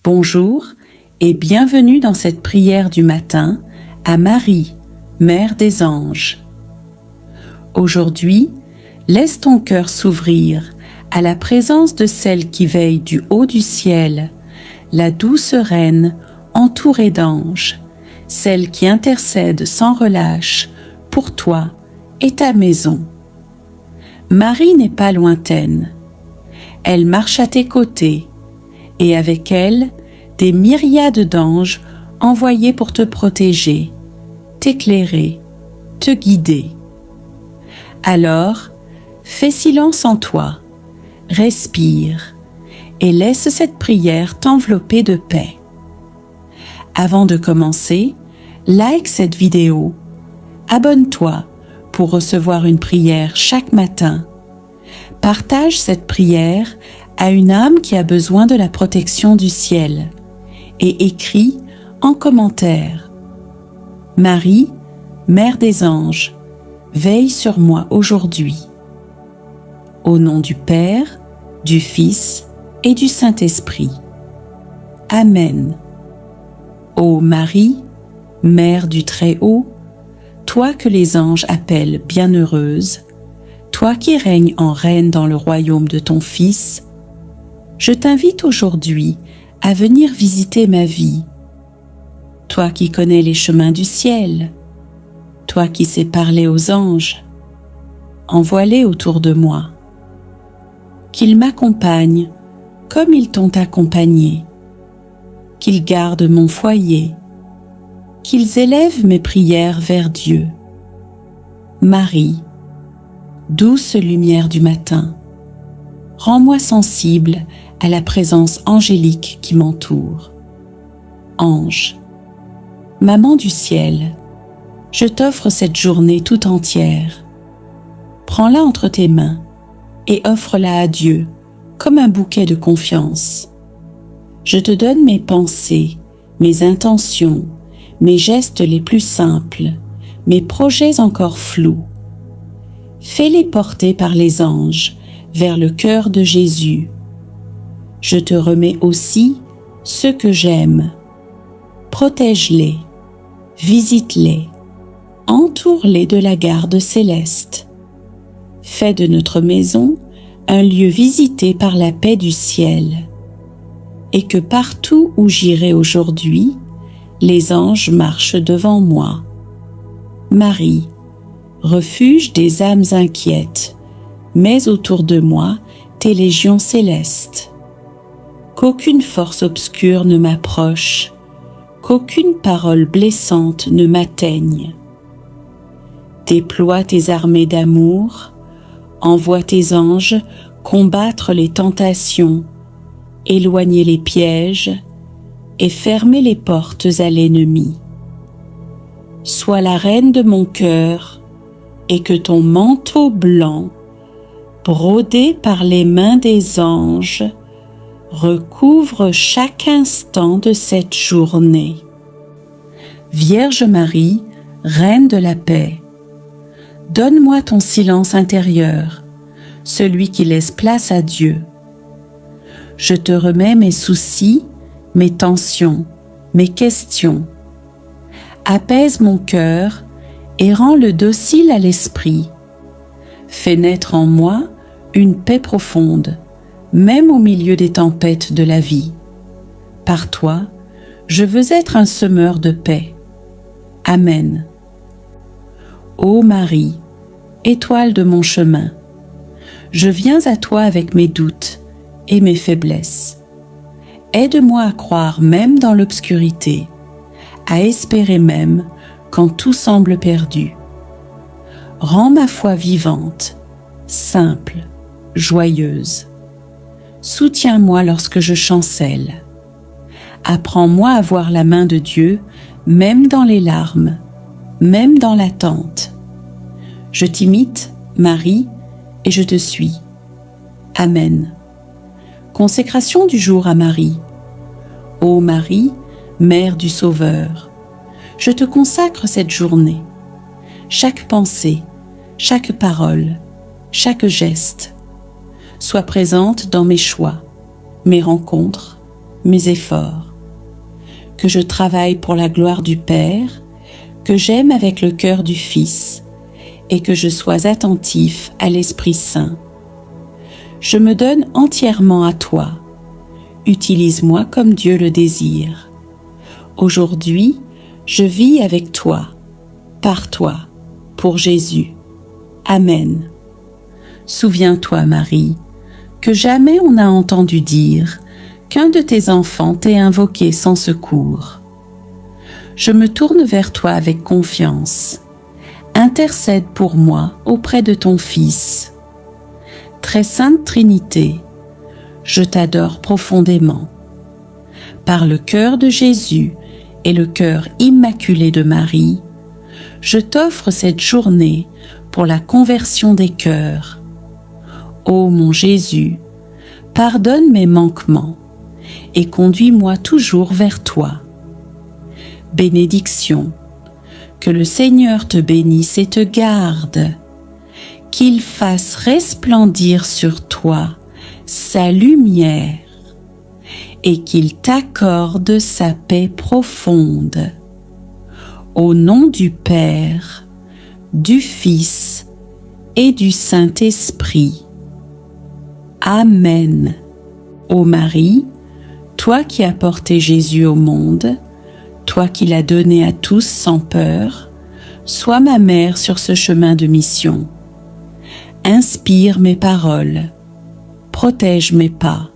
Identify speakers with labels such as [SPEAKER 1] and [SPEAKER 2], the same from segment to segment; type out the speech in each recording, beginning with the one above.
[SPEAKER 1] Bonjour et bienvenue dans cette prière du matin à Marie, Mère des Anges. Aujourd'hui, laisse ton cœur s'ouvrir à la présence de celle qui veille du haut du ciel, la douce Reine entourée d'anges, celle qui intercède sans relâche pour toi et ta maison. Marie n'est pas lointaine. Elle marche à tes côtés et avec elle, des myriades d'anges envoyés pour te protéger, t'éclairer, te guider. Alors, fais silence en toi, respire et laisse cette prière t'envelopper de paix. Avant de commencer, like cette vidéo, abonne-toi pour recevoir une prière chaque matin. Partage cette prière à une âme qui a besoin de la protection du ciel et écris en commentaire: Marie, Mère des Anges, veille sur moi aujourd'hui. Au nom du Père, du Fils et du Saint-Esprit. Amen. Ô Marie, Mère du Très-Haut, toi que les anges appellent bienheureuse, toi qui règnes en reine dans le royaume de ton Fils, je t'invite aujourd'hui à venir visiter ma vie. Toi qui connais les chemins du ciel, toi qui sais parler aux anges, envoie-les autour de moi. Qu'ils m'accompagnent comme ils t'ont accompagné, qu'ils gardent mon foyer, qu'ils élèvent mes prières vers Dieu. Marie, douce lumière du matin, rends-moi sensible à la présence angélique qui m'entoure. Ange, maman du ciel, je t'offre cette journée tout entière. Prends-la entre tes mains et offre-la à Dieu comme un bouquet de confiance. Je te donne mes pensées, mes intentions, mes gestes les plus simples, mes projets encore flous. Fais-les porter par les anges vers le cœur de Jésus. Je te remets aussi ceux que j'aime. Protège-les, visite-les, entoure-les de la garde céleste. Fais de notre maison un lieu visité par la paix du ciel, et que partout où j'irai aujourd'hui, les anges marchent devant moi. Marie, refuge des âmes inquiètes, mets autour de moi tes légions célestes. Qu'aucune force obscure ne m'approche, qu'aucune parole blessante ne m'atteigne. Déploie tes armées d'amour, envoie tes anges combattre les tentations, éloigner les pièges et fermer les portes à l'ennemi. Sois la reine de mon cœur et que ton manteau blanc, brodé par les mains des anges, recouvre chaque instant de cette journée. Vierge Marie, Reine de la paix, donne-moi ton silence intérieur, celui qui laisse place à Dieu. Je te remets mes soucis, mes tensions, mes questions. Apaise mon cœur et rends-le docile à l'esprit. Fais naître en moi une paix profonde, même au milieu des tempêtes de la vie. Par toi, je veux être un semeur de paix. Amen. Ô Marie, étoile de mon chemin, je viens à toi avec mes doutes et mes faiblesses. Aide-moi à croire même dans l'obscurité, à espérer même quand tout semble perdu. Rends ma foi vivante, simple, joyeuse. Soutiens-moi lorsque je chancelle. Apprends-moi à voir la main de Dieu, même dans les larmes, même dans l'attente. Je t'imite, Marie, et je te suis. Amen. Consécration du jour à Marie. Ô Marie, Mère du Sauveur, je te consacre cette journée. Chaque pensée, chaque parole, chaque geste, sois présente dans mes choix, mes rencontres, mes efforts, que je travaille pour la gloire du Père, que j'aime avec le cœur du Fils, et que je sois attentif à l'Esprit Saint. Je me donne entièrement à toi. Utilise-moi comme Dieu le désire. Aujourd'hui, je vis avec toi, par toi, pour Jésus. Amen. Souviens-toi, Marie, que jamais on n'a entendu dire qu'un de tes enfants t'ait invoqué sans secours. Je me tourne vers toi avec confiance. Intercède pour moi auprès de ton Fils. Très sainte Trinité, je t'adore profondément. Par le cœur de Jésus et le cœur immaculé de Marie, je t'offre cette journée pour la conversion des cœurs. Ô mon Jésus, pardonne mes manquements et conduis-moi toujours vers toi. Bénédiction, que le Seigneur te bénisse et te garde, qu'il fasse resplendir sur toi sa lumière et qu'il t'accorde sa paix profonde. Au nom du Père, du Fils et du Saint-Esprit. Amen. Ô Marie, toi qui as porté Jésus au monde, toi qui l'as donné à tous sans peur, sois ma mère sur ce chemin de mission. Inspire mes paroles, protège mes pas.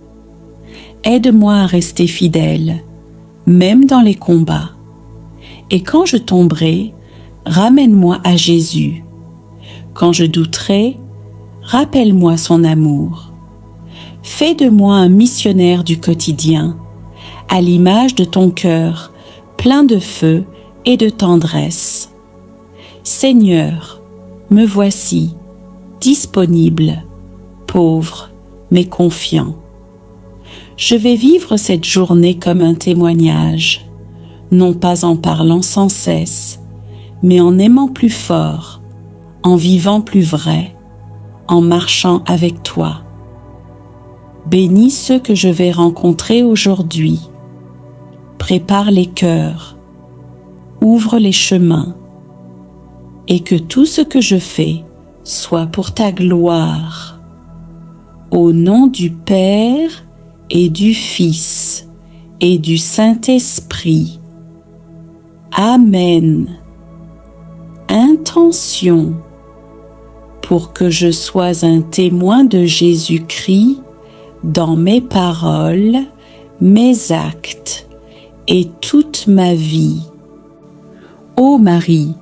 [SPEAKER 1] Aide-moi à rester fidèle, même dans les combats. Et quand je tomberai, ramène-moi à Jésus. Quand je douterai, rappelle-moi son amour. Fais de moi un missionnaire du quotidien, à l'image de ton cœur, plein de feu et de tendresse. Seigneur, me voici, disponible, pauvre, mais confiant. Je vais vivre cette journée comme un témoignage, non pas en parlant sans cesse, mais en aimant plus fort, en vivant plus vrai, en marchant avec toi. Bénis ceux que je vais rencontrer aujourd'hui. Prépare les cœurs, ouvre les chemins, et que tout ce que je fais soit pour ta gloire. Au nom du Père et du Fils et du Saint-Esprit. Amen. Intention, pour que je sois un témoin de Jésus-Christ dans mes paroles, mes actes et toute ma vie. Ô Marie,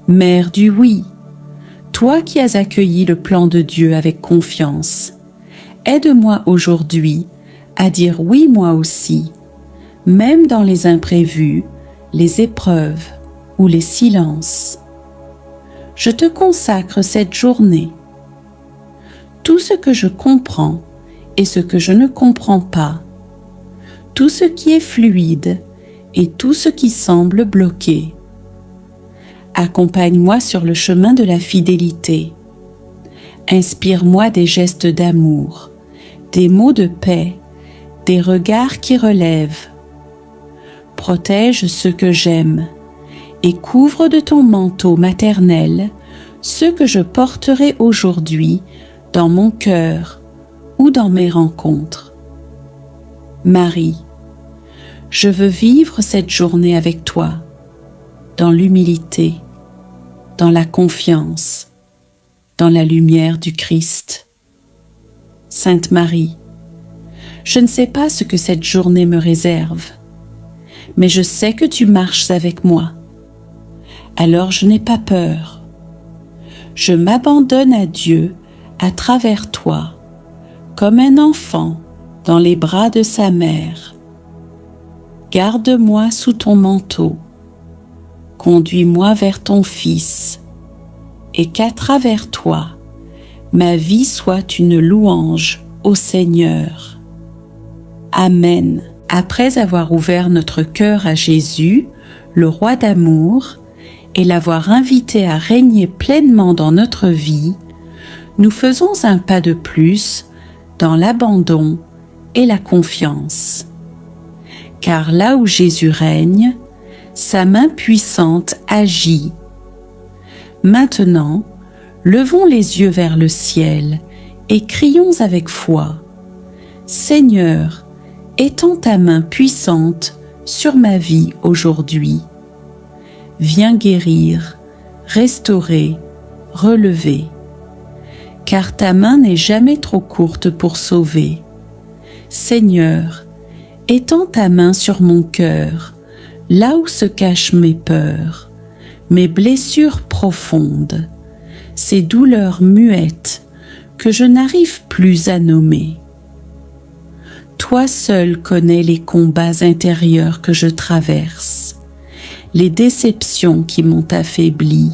[SPEAKER 1] Mère du oui, toi qui as accueilli le plan de Dieu avec confiance, aide-moi aujourd'hui à dire oui moi aussi, même dans les imprévus, les épreuves ou les silences. Je te consacre cette journée. Tout ce que je comprends et ce que je ne comprends pas, tout ce qui est fluide et tout ce qui semble bloqué. Accompagne-moi sur le chemin de la fidélité. Inspire-moi des gestes d'amour, des mots de paix, des regards qui relèvent. Protège ceux que j'aime et couvre de ton manteau maternel ceux que je porterai aujourd'hui dans mon cœur ou dans mes rencontres. Marie, je veux vivre cette journée avec toi, dans l'humilité, dans la confiance, dans la lumière du Christ. Sainte Marie, je ne sais pas ce que cette journée me réserve, mais je sais que tu marches avec moi. Alors je n'ai pas peur. Je m'abandonne à Dieu à travers toi, comme un enfant dans les bras de sa mère. Garde-moi sous ton manteau, conduis-moi vers ton Fils, et qu'à travers toi, ma vie soit une louange au Seigneur. Amen. Après avoir ouvert notre cœur à Jésus, le roi d'amour, et l'avoir invité à régner pleinement dans notre vie, nous faisons un pas de plus dans l'abandon et la confiance. car là où Jésus règne, sa main puissante agit. Maintenant, levons les yeux vers le ciel et crions avec foi. Seigneur, étends ta main puissante sur ma vie aujourd'hui. Viens guérir, restaurer, relever. Car ta main n'est jamais trop courte pour sauver. Seigneur, étends ta main sur mon cœur, là où se cachent mes peurs, mes blessures profondes, ces douleurs muettes que je n'arrive plus à nommer. Toi seul connais les combats intérieurs que je traverse, les déceptions qui m'ont affaibli,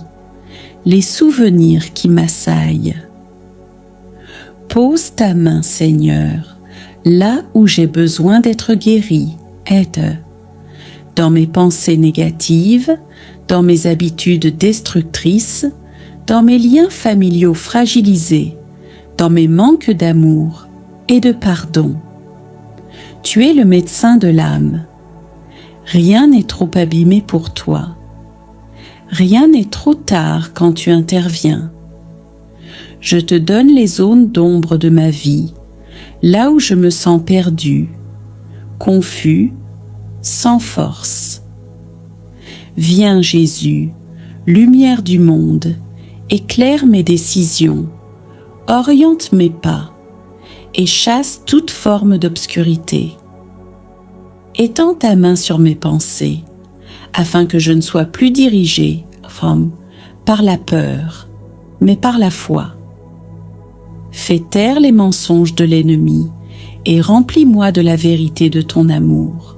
[SPEAKER 1] les souvenirs qui m'assaillent. Pose ta main, Seigneur, là où j'ai besoin d'être guéri. Aide. Dans mes pensées négatives, dans mes habitudes destructrices, dans mes liens familiaux fragilisés, dans mes manques d'amour et de pardon. Tu es le médecin de l'âme. Rien n'est trop abîmé pour toi. Rien n'est trop tard quand tu interviens. Je te donne les zones d'ombre de ma vie, là où je me sens perdu, confus, sans force. Viens Jésus, lumière du monde, éclaire mes décisions, oriente mes pas et chasse toute forme d'obscurité. Étends ta main sur mes pensées, afin que je ne sois plus dirigé par la peur, mais par la foi. Fais taire les mensonges de l'ennemi et remplis-moi de la vérité de ton amour.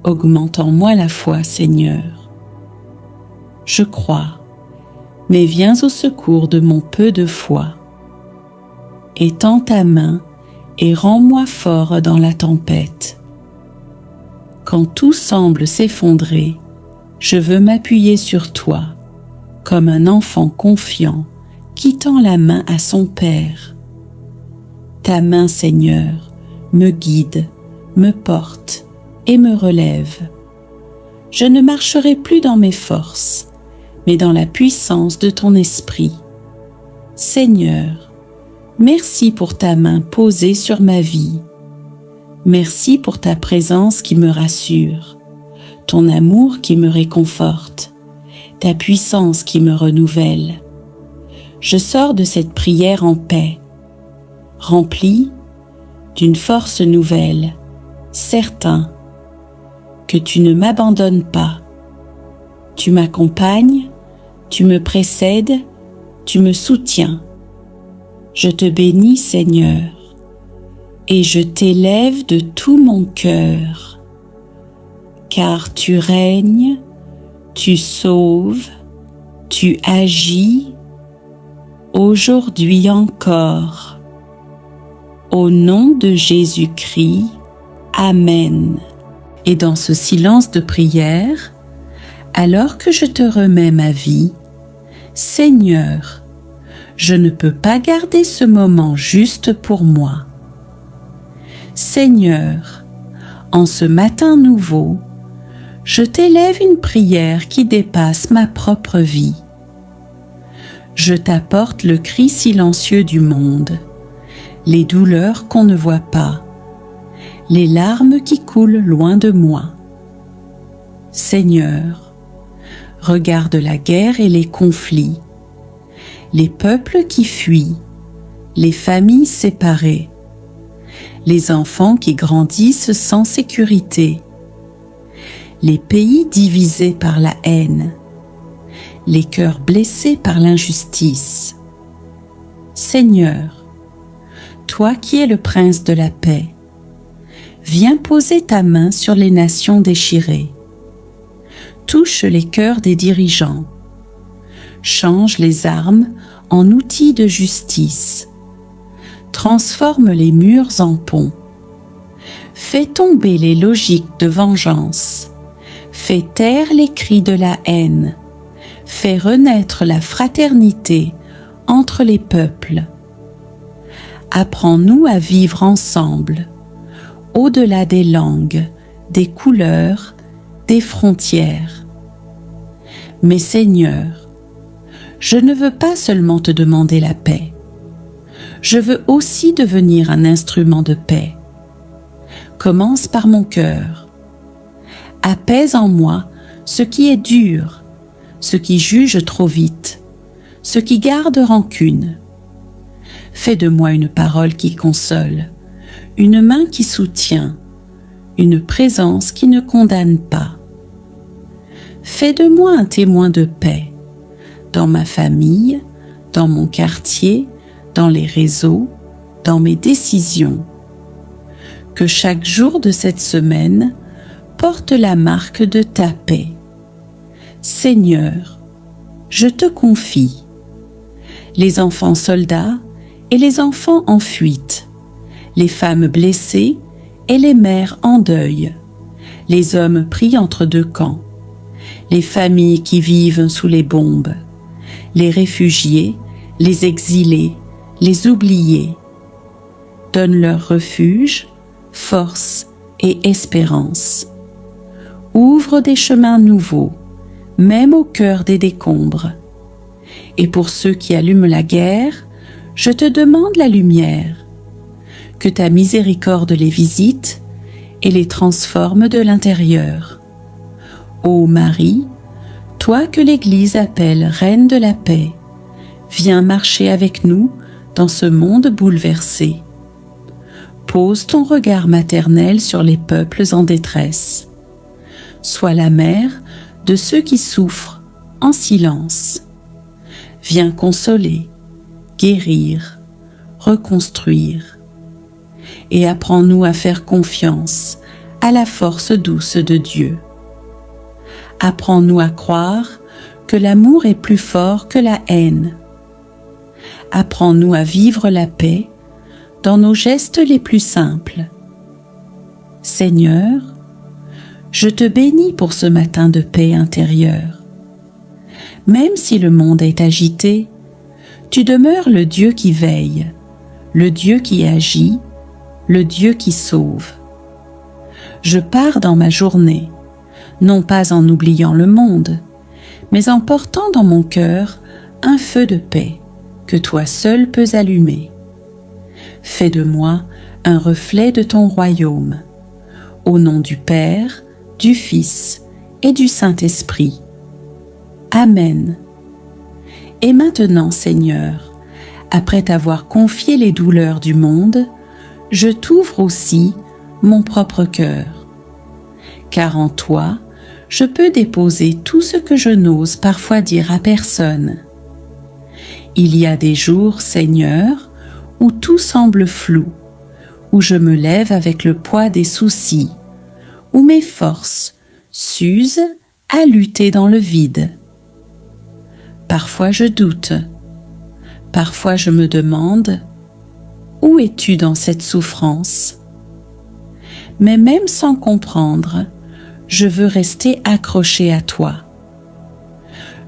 [SPEAKER 1] Augmente en moi la foi, Seigneur. Je crois, mais viens au secours de mon peu de foi. Étends ta main et rends-moi fort dans la tempête. Quand tout semble s'effondrer, je veux m'appuyer sur toi, comme un enfant confiant qui tend la main à son Père. Ta main, Seigneur, me guide, me porte et me relève. Je ne marcherai plus dans mes forces, mais dans la puissance de ton esprit. Seigneur, merci pour ta main posée sur ma vie. Merci pour ta présence qui me rassure, ton amour qui me réconforte, ta puissance qui me renouvelle. Je sors de cette prière en paix, rempli d'une force nouvelle, certain que tu ne m'abandonnes pas. Tu m'accompagnes, tu me précèdes, tu me soutiens. Je te bénis, Seigneur, et je t'élève de tout mon cœur, car tu règnes, tu sauves, tu agis, aujourd'hui encore. Au nom de Jésus-Christ, Amen. Et dans ce silence de prière, alors que je te remets ma vie, Seigneur, je ne peux pas garder ce moment juste pour moi. Seigneur, en ce matin nouveau, je t'élève une prière qui dépasse ma propre vie. Je t'apporte le cri silencieux du monde, les douleurs qu'on ne voit pas, les larmes qui coulent loin de moi. Seigneur, regarde la guerre et les conflits, les peuples qui fuient, les familles séparées, les enfants qui grandissent sans sécurité, les pays divisés par la haine, les cœurs blessés par l'injustice. Seigneur, toi qui es le prince de la paix, viens poser ta main sur les nations déchirées. Touche les cœurs des dirigeants. Change les armes en outils de justice. Transforme les murs en ponts. Fais tomber les logiques de vengeance. Fais taire les cris de la haine. Fais renaître la fraternité entre les peuples. Apprends-nous à vivre ensemble, au-delà des langues, des couleurs, des frontières. Mais Seigneur, je ne veux pas seulement te demander la paix. Je veux aussi devenir un instrument de paix. Commence par mon cœur. Apaise en moi ce qui est dur, ce qui juge trop vite, ce qui garde rancune. Fais de moi une parole qui console, une main qui soutient, une présence qui ne condamne pas. Fais de moi un témoin de paix, dans ma famille, dans mon quartier, dans les réseaux, dans mes décisions. Que chaque jour de cette semaine porte la marque de ta paix. Seigneur, je te confie les enfants soldats et les enfants en fuite, les femmes blessées et les mères en deuil, les hommes pris entre deux camps, les familles qui vivent sous les bombes, les réfugiés, les exilés, les oubliés. Donne-leur refuge, force et espérance. Ouvre des chemins nouveaux, même au cœur des décombres. Et pour ceux qui allument la guerre, je te demande la lumière. Que ta miséricorde les visite et les transforme de l'intérieur. Ô Marie, toi que l'Église appelle Reine de la paix, viens marcher avec nous dans ce monde bouleversé. Pose ton regard maternel sur les peuples en détresse. Sois la mère de ceux qui souffrent en silence. Viens consoler, guérir, reconstruire. Et apprends-nous à faire confiance à la force douce de Dieu. Apprends-nous à croire que l'amour est plus fort que la haine. Apprends-nous à vivre la paix dans nos gestes les plus simples. Seigneur, je te bénis pour ce matin de paix intérieure. Même si le monde est agité, tu demeures le Dieu qui veille, le Dieu qui agit, le Dieu qui sauve. Je pars dans ma journée, non pas en oubliant le monde, mais en portant dans mon cœur un feu de paix que toi seul peux allumer. Fais de moi un reflet de ton royaume. Au nom du Père, du Fils et du Saint-Esprit. Amen. Et maintenant, Seigneur, après t'avoir confié les douleurs du monde, je t'ouvre aussi mon propre cœur. Car en toi, je peux déposer tout ce que je n'ose parfois dire à personne. Il y a des jours, Seigneur, où tout semble flou, où je me lève avec le poids des soucis, où mes forces s'usent à lutter dans le vide. Parfois je doute, parfois je me demande « Où es-tu dans cette souffrance ?» Mais même sans comprendre, je veux rester accroché à toi.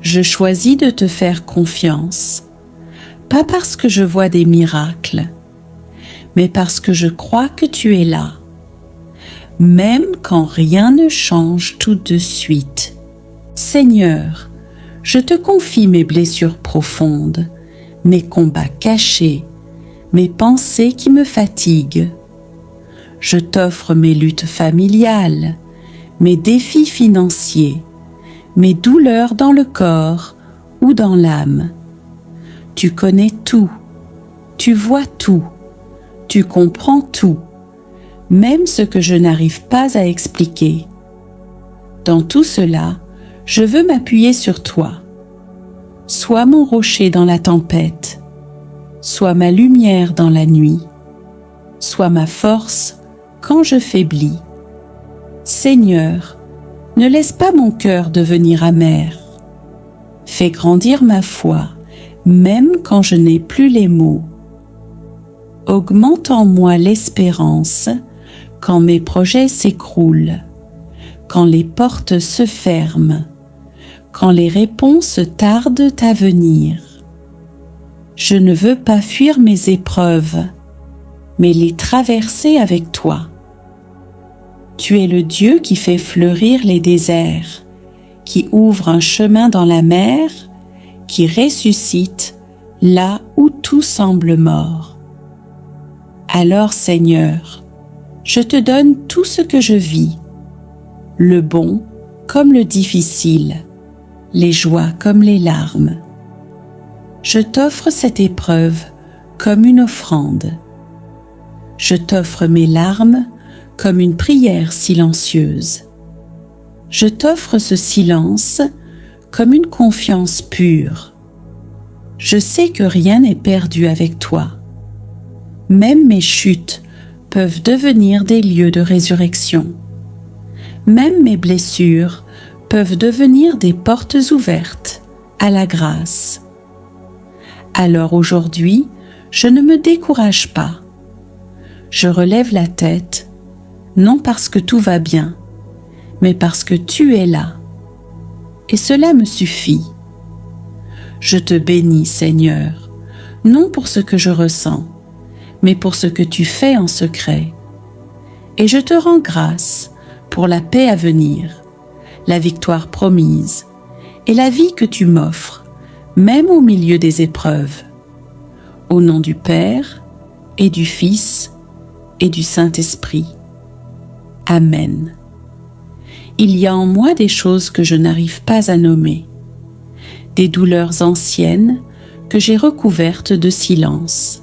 [SPEAKER 1] Je choisis de te faire confiance, pas parce que je vois des miracles, mais parce que je crois que tu es là, même quand rien ne change tout de suite. Seigneur, je te confie mes blessures profondes, mes combats cachés, mes pensées qui me fatiguent. Je t'offre mes luttes familiales, mes défis financiers, mes douleurs dans le corps ou dans l'âme. Tu connais tout, tu vois tout, tu comprends tout, même ce que je n'arrive pas à expliquer. Dans tout cela, je veux m'appuyer sur toi. Sois mon rocher dans la tempête, sois ma lumière dans la nuit, sois ma force quand je faiblis. Seigneur, ne laisse pas mon cœur devenir amer. Fais grandir ma foi, même quand je n'ai plus les mots. Augmente en moi l'espérance quand mes projets s'écroulent, quand les portes se ferment, quand les réponses tardent à venir. Je ne veux pas fuir mes épreuves, mais les traverser avec toi. Tu es le Dieu qui fait fleurir les déserts, qui ouvre un chemin dans la mer, qui ressuscite là où tout semble mort. Alors, Seigneur, je te donne tout ce que je vis, le bon comme le difficile, les joies comme les larmes. Je t'offre cette épreuve comme une offrande. Je t'offre mes larmes comme une prière silencieuse. Je t'offre ce silence comme une confiance pure. Je sais que rien n'est perdu avec toi. Même mes chutes peuvent devenir des lieux de résurrection. Même mes blessures peuvent devenir des portes ouvertes à la grâce. Alors aujourd'hui, je ne me décourage pas. Je relève la tête, non parce que tout va bien, mais parce que tu es là. Et cela me suffit. Je te bénis, Seigneur, non pour ce que je ressens, mais pour ce que tu fais en secret. Et je te rends grâce pour la paix à venir, la victoire promise et la vie que tu m'offres, même au milieu des épreuves. Au nom du Père et du Fils et du Saint-Esprit. Amen. Il y a en moi des choses que je n'arrive pas à nommer, des douleurs anciennes que j'ai recouvertes de silence,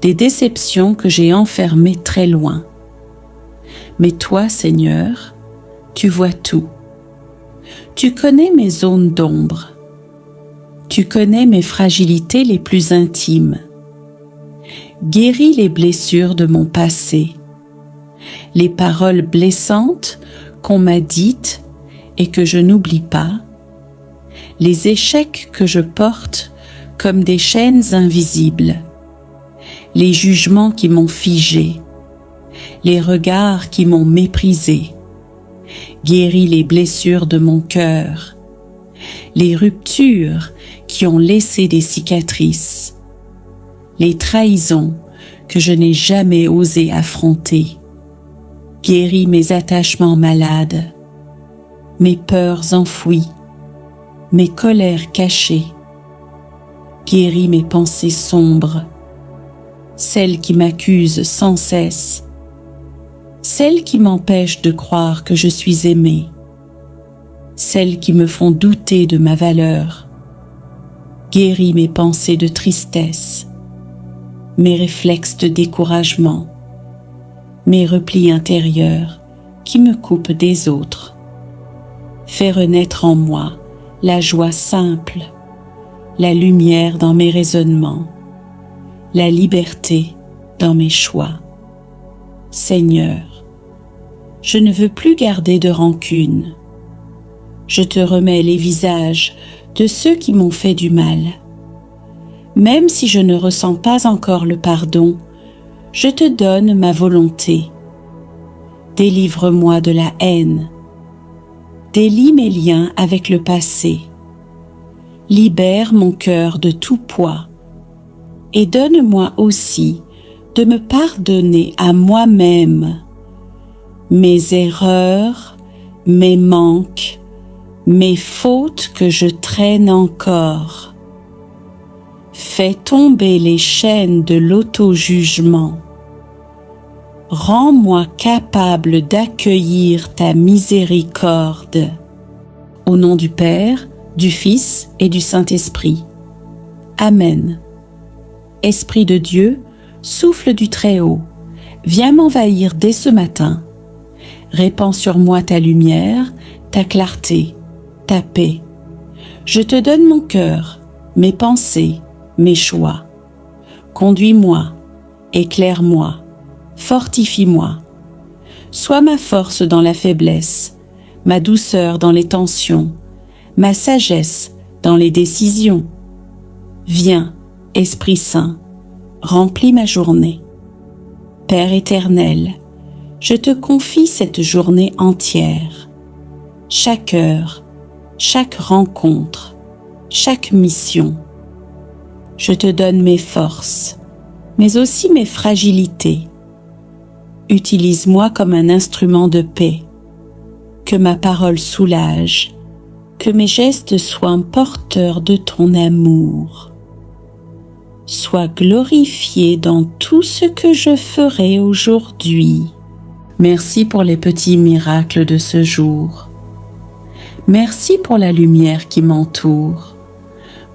[SPEAKER 1] des déceptions que j'ai enfermées très loin. Mais toi, Seigneur, tu vois tout. Tu connais mes zones d'ombre. Tu connais mes fragilités les plus intimes. Guéris les blessures de mon passé, les paroles blessantes qu'on m'a dites et que je n'oublie pas, les échecs que je porte comme des chaînes invisibles, les jugements qui m'ont figé, les regards qui m'ont méprisé. Guéris les blessures de mon cœur, les ruptures qui ont laissé des cicatrices, les trahisons que je n'ai jamais osé affronter. Guéris mes attachements malades, mes peurs enfouies, mes colères cachées. Guéris mes pensées sombres, celles qui m'accusent sans cesse, celles qui m'empêchent de croire que je suis aimée, celles qui me font douter de ma valeur. Guéris mes pensées de tristesse, mes réflexes de découragement, mes replis intérieurs qui me coupent des autres. Fais renaître en moi la joie simple, la lumière dans mes raisonnements, la liberté dans mes choix. Seigneur, je ne veux plus garder de rancune. Je te remets les visages de ceux qui m'ont fait du mal. Même si je ne ressens pas encore le pardon, je te donne ma volonté. Délivre-moi de la haine. Délie mes liens avec le passé. Libère mon cœur de tout poids. Et donne-moi aussi de me pardonner à moi-même mes erreurs, mes manques, mes fautes que je traîne encore. Fais tomber les chaînes de l'auto-jugement. Rends-moi capable d'accueillir ta miséricorde. Au nom du Père, du Fils et du Saint-Esprit. Amen. Esprit de Dieu, souffle du Très-Haut, viens m'envahir dès ce matin. Répands sur moi ta lumière, ta clarté, ta paix. Je te donne mon cœur, mes pensées, mes choix. Conduis-moi, éclaire-moi, fortifie-moi. Sois ma force dans la faiblesse, ma douceur dans les tensions, ma sagesse dans les décisions. Viens, Esprit Saint, remplis ma journée. Père éternel, je te confie cette journée entière. Chaque heure, chaque rencontre, chaque mission. Je te donne mes forces, mais aussi mes fragilités. Utilise-moi comme un instrument de paix. Que ma parole soulage, que mes gestes soient porteurs de ton amour. Sois glorifié dans tout ce que je ferai aujourd'hui. Merci pour les petits miracles de ce jour. Merci pour la lumière qui m'entoure,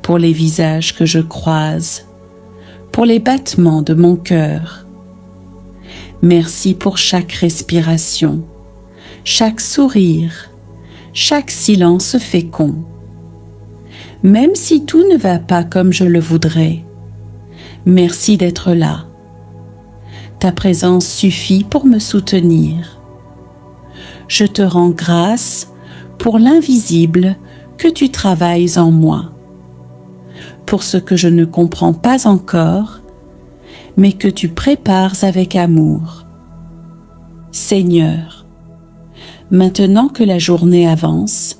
[SPEAKER 1] pour les visages que je croise, pour les battements de mon cœur. Merci pour chaque respiration, chaque sourire, chaque silence fécond. Même si tout ne va pas comme je le voudrais, merci d'être là. Ta présence suffit pour me soutenir. Je te rends grâce pour l'invisible que tu travailles en moi, pour ce que je ne comprends pas encore, mais que tu prépares avec amour. Seigneur, maintenant que la journée avance,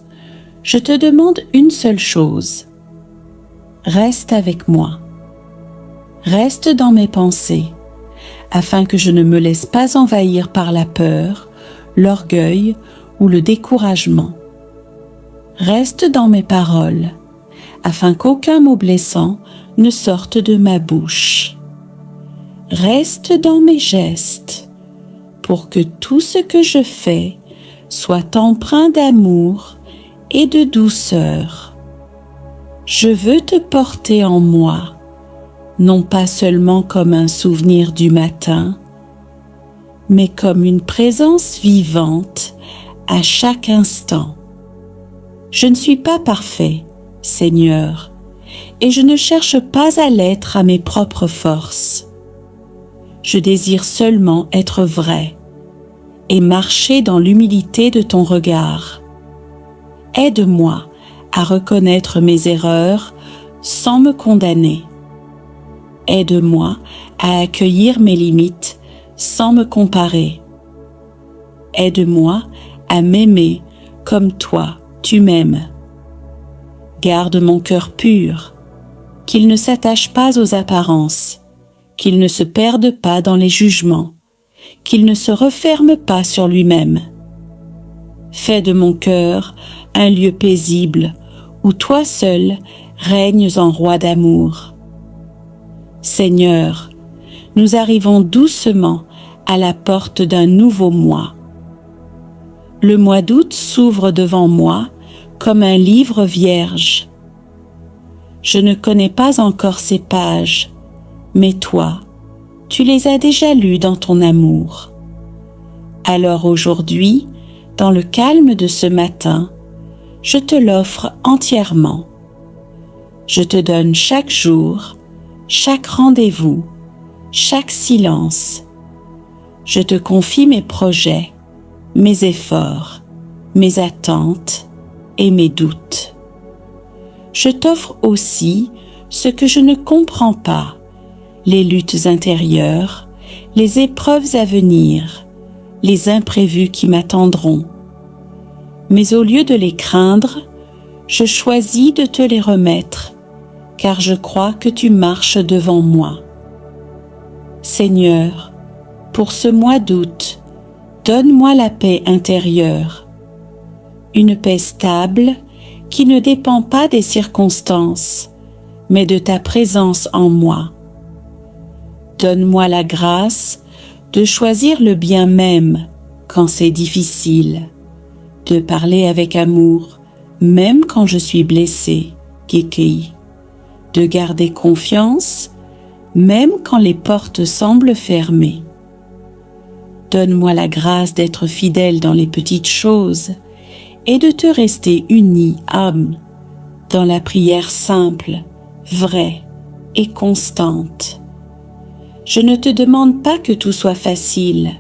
[SPEAKER 1] je te demande une seule chose. Reste avec moi. Reste dans mes pensées, afin que je ne me laisse pas envahir par la peur, l'orgueil ou le découragement. Reste dans mes paroles, afin qu'aucun mot blessant ne sorte de ma bouche. Reste dans mes gestes, pour que tout ce que je fais soit empreint d'amour et de douceur. Je veux te porter en moi, non pas seulement comme un souvenir du matin, mais comme une présence vivante à chaque instant. Je ne suis pas parfait, Seigneur, et je ne cherche pas à l'être à mes propres forces. Je désire seulement être vrai et marcher dans l'humilité de ton regard. Aide-moi à reconnaître mes erreurs sans me condamner. Aide-moi à accueillir mes limites sans me comparer. Aide-moi à m'aimer comme toi, tu m'aimes. Garde mon cœur pur, qu'il ne s'attache pas aux apparences, qu'il ne se perde pas dans les jugements, qu'il ne se referme pas sur lui-même. Fais de mon cœur un lieu paisible où toi seul règnes en roi d'amour. Seigneur, nous arrivons doucement à la porte d'un nouveau mois. Le mois d'août s'ouvre devant moi comme un livre vierge. Je ne connais pas encore ces pages, mais toi, tu les as déjà lues dans ton amour. Alors aujourd'hui, dans le calme de ce matin, je te l'offre entièrement. Je te donne chaque jour, chaque rendez-vous, chaque silence. Je te confie mes projets, mes efforts, mes attentes et mes doutes. Je t'offre aussi ce que je ne comprends pas, les luttes intérieures, les épreuves à venir, les imprévus qui m'attendront. Mais au lieu de les craindre, je choisis de te les remettre, car je crois que tu marches devant moi. Seigneur, pour ce mois d'août, donne-moi la paix intérieure, une paix stable qui ne dépend pas des circonstances, mais de ta présence en moi. Donne-moi la grâce de choisir le bien même quand c'est difficile, de parler avec amour même quand je suis blessée, Kiki, de garder confiance même quand les portes semblent fermées. Donne-moi la grâce d'être fidèle dans les petites choses et de te rester unie, âme, dans la prière simple, vraie et constante. Je ne te demande pas que tout soit facile,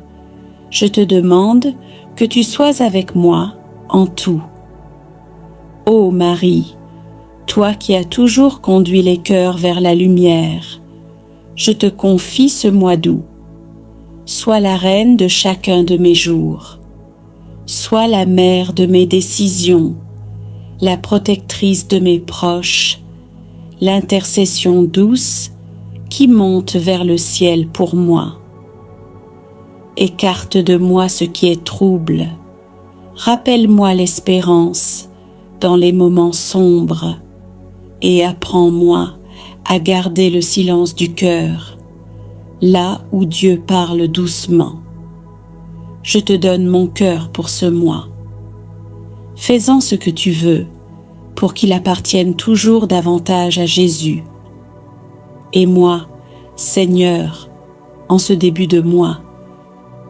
[SPEAKER 1] je te demande que tu sois avec moi en tout. Ô Marie, toi qui as toujours conduit les cœurs vers la lumière, je te confie ce mois d'août. Sois la reine de chacun de mes jours. Sois la mère de mes décisions, la protectrice de mes proches, l'intercession douce qui monte vers le ciel pour moi. Écarte de moi ce qui est trouble. Rappelle-moi l'espérance dans les moments sombres et apprends-moi à garder le silence du cœur, là où Dieu parle doucement. Je te donne mon cœur pour ce mois. Fais-en ce que tu veux pour qu'il appartienne toujours davantage à Jésus. Et moi, Seigneur, en ce début de mois,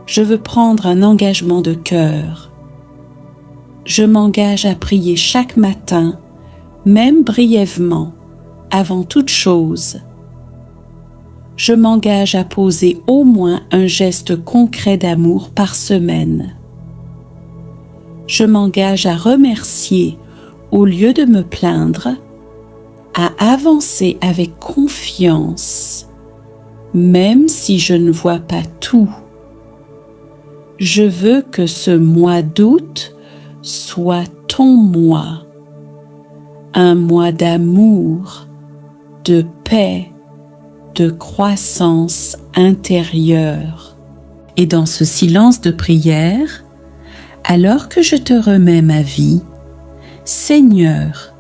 [SPEAKER 1] je veux prendre un engagement de cœur. Je m'engage à prier chaque matin, même brièvement, avant toute chose. Je m'engage à poser au moins un geste concret d'amour par semaine. Je m'engage à remercier au lieu de me plaindre, à avancer avec confiance, même si je ne vois pas tout. Je veux que ce mois d'août soit ton mois, un mois d'amour, de paix, de croissance intérieure. Et dans ce silence de prière, alors que je te remets ma vie, Seigneur,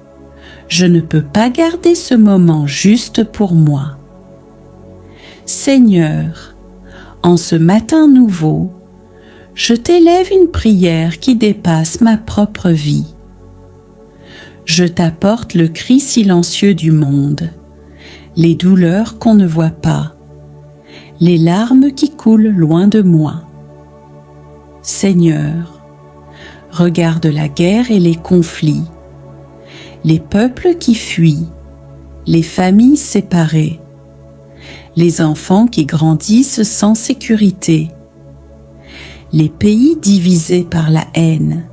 [SPEAKER 1] je ne peux pas garder ce moment juste pour moi. Seigneur, en ce matin nouveau, je t'élève une prière qui dépasse ma propre vie. Je t'apporte le cri silencieux du monde, les douleurs qu'on ne voit pas, les larmes qui coulent loin de moi. Seigneur, regarde la guerre et les conflits, les peuples qui fuient, les familles séparées, les enfants qui grandissent sans sécurité, les pays divisés par la haine,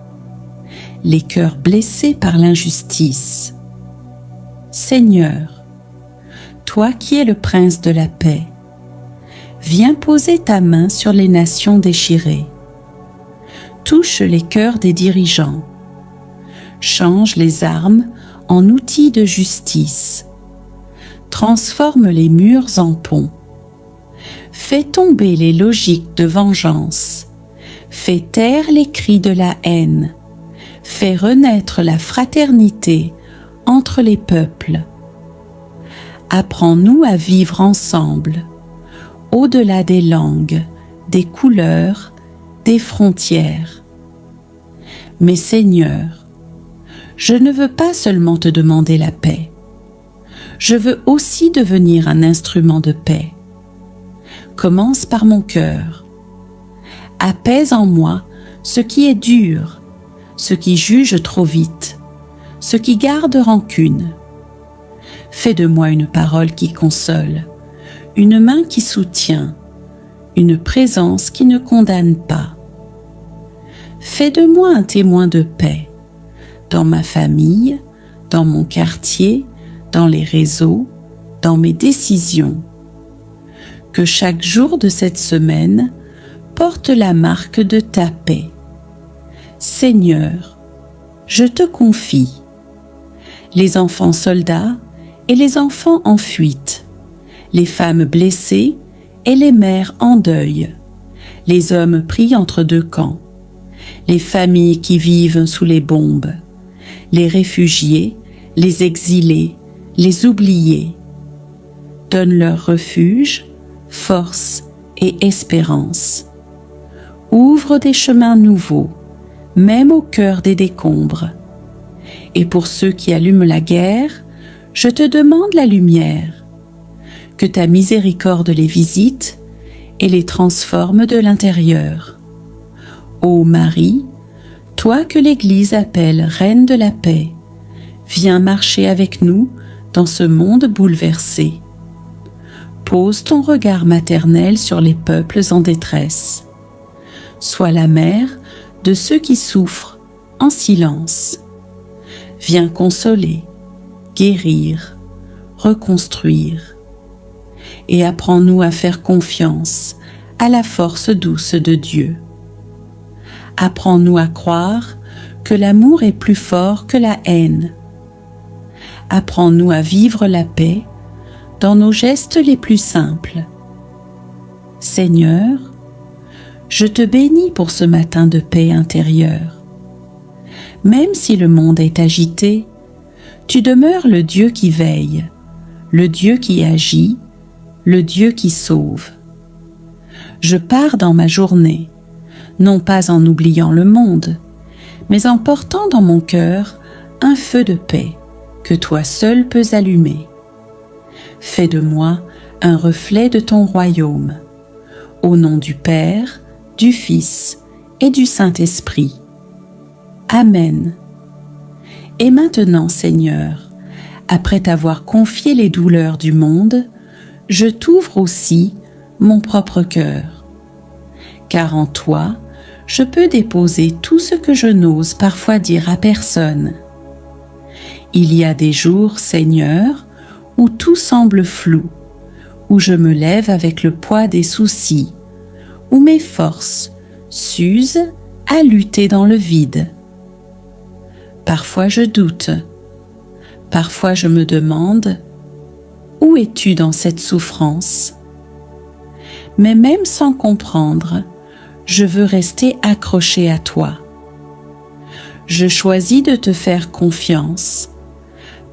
[SPEAKER 1] les cœurs blessés par l'injustice. Seigneur, toi qui es le prince de la paix, viens poser ta main sur les nations déchirées. Touche les cœurs des dirigeants. Change les armes en outils de justice. Transforme les murs en ponts. Fais tomber les logiques de vengeance. Fais taire les cris de la haine. Fais renaître la fraternité entre les peuples. Apprends-nous à vivre ensemble, au-delà des langues, des couleurs, des frontières. Mais Seigneur, je ne veux pas seulement te demander la paix. Je veux aussi devenir un instrument de paix. Commence par mon cœur. Apaise en moi ce qui est dur, ce qui juge trop vite, ce qui garde rancune. Fais de moi une parole qui console, une main qui soutient, une présence qui ne condamne pas. Fais de moi un témoin de paix, dans ma famille, dans mon quartier, dans les réseaux, dans mes décisions. Que chaque jour de cette semaine porte la marque de ta paix. Seigneur, je te confie les enfants soldats et les enfants en fuite, les femmes blessées et les mères en deuil, les hommes pris entre deux camps, les familles qui vivent sous les bombes, les réfugiés, les exilés, les oubliés. Donne-leur refuge, force et espérance. Ouvre des chemins nouveaux, même au cœur des décombres. Et pour ceux qui allument la guerre, je te demande la lumière. Que ta miséricorde les visite et les transforme de l'intérieur. Ô Marie, toi que l'Église appelle Reine de la paix, viens marcher avec nous dans ce monde bouleversé. Pose ton regard maternel sur les peuples en détresse. Sois la mère de ceux qui souffrent en silence. Viens consoler, guérir, reconstruire. Et apprends-nous à faire confiance à la force douce de Dieu. Apprends-nous à croire que l'amour est plus fort que la haine. Apprends-nous à vivre la paix dans nos gestes les plus simples. Seigneur, Je te bénis pour ce matin de paix intérieure. Même si le monde est agité, tu demeures le Dieu qui veille, le Dieu qui agit, le Dieu qui sauve. Je pars dans ma journée, non pas en oubliant le monde, mais en portant dans mon cœur un feu de paix que toi seul peux allumer. Fais de moi un reflet de ton royaume. Au nom du Père, du Fils et du Saint-Esprit. Amen. Et maintenant, Seigneur, après t'avoir confié les douleurs du monde, je t'ouvre aussi mon propre cœur. Car en toi, je peux déposer tout ce que je n'ose parfois dire à personne. Il y a des jours, Seigneur, où tout semble flou, où je me lève avec le poids des soucis, où mes forces s'usent à lutter dans le vide. Parfois je doute, parfois je me demande « Où es-tu dans cette souffrance ?» Mais même sans comprendre, je veux rester accroché à toi. Je choisis de te faire confiance,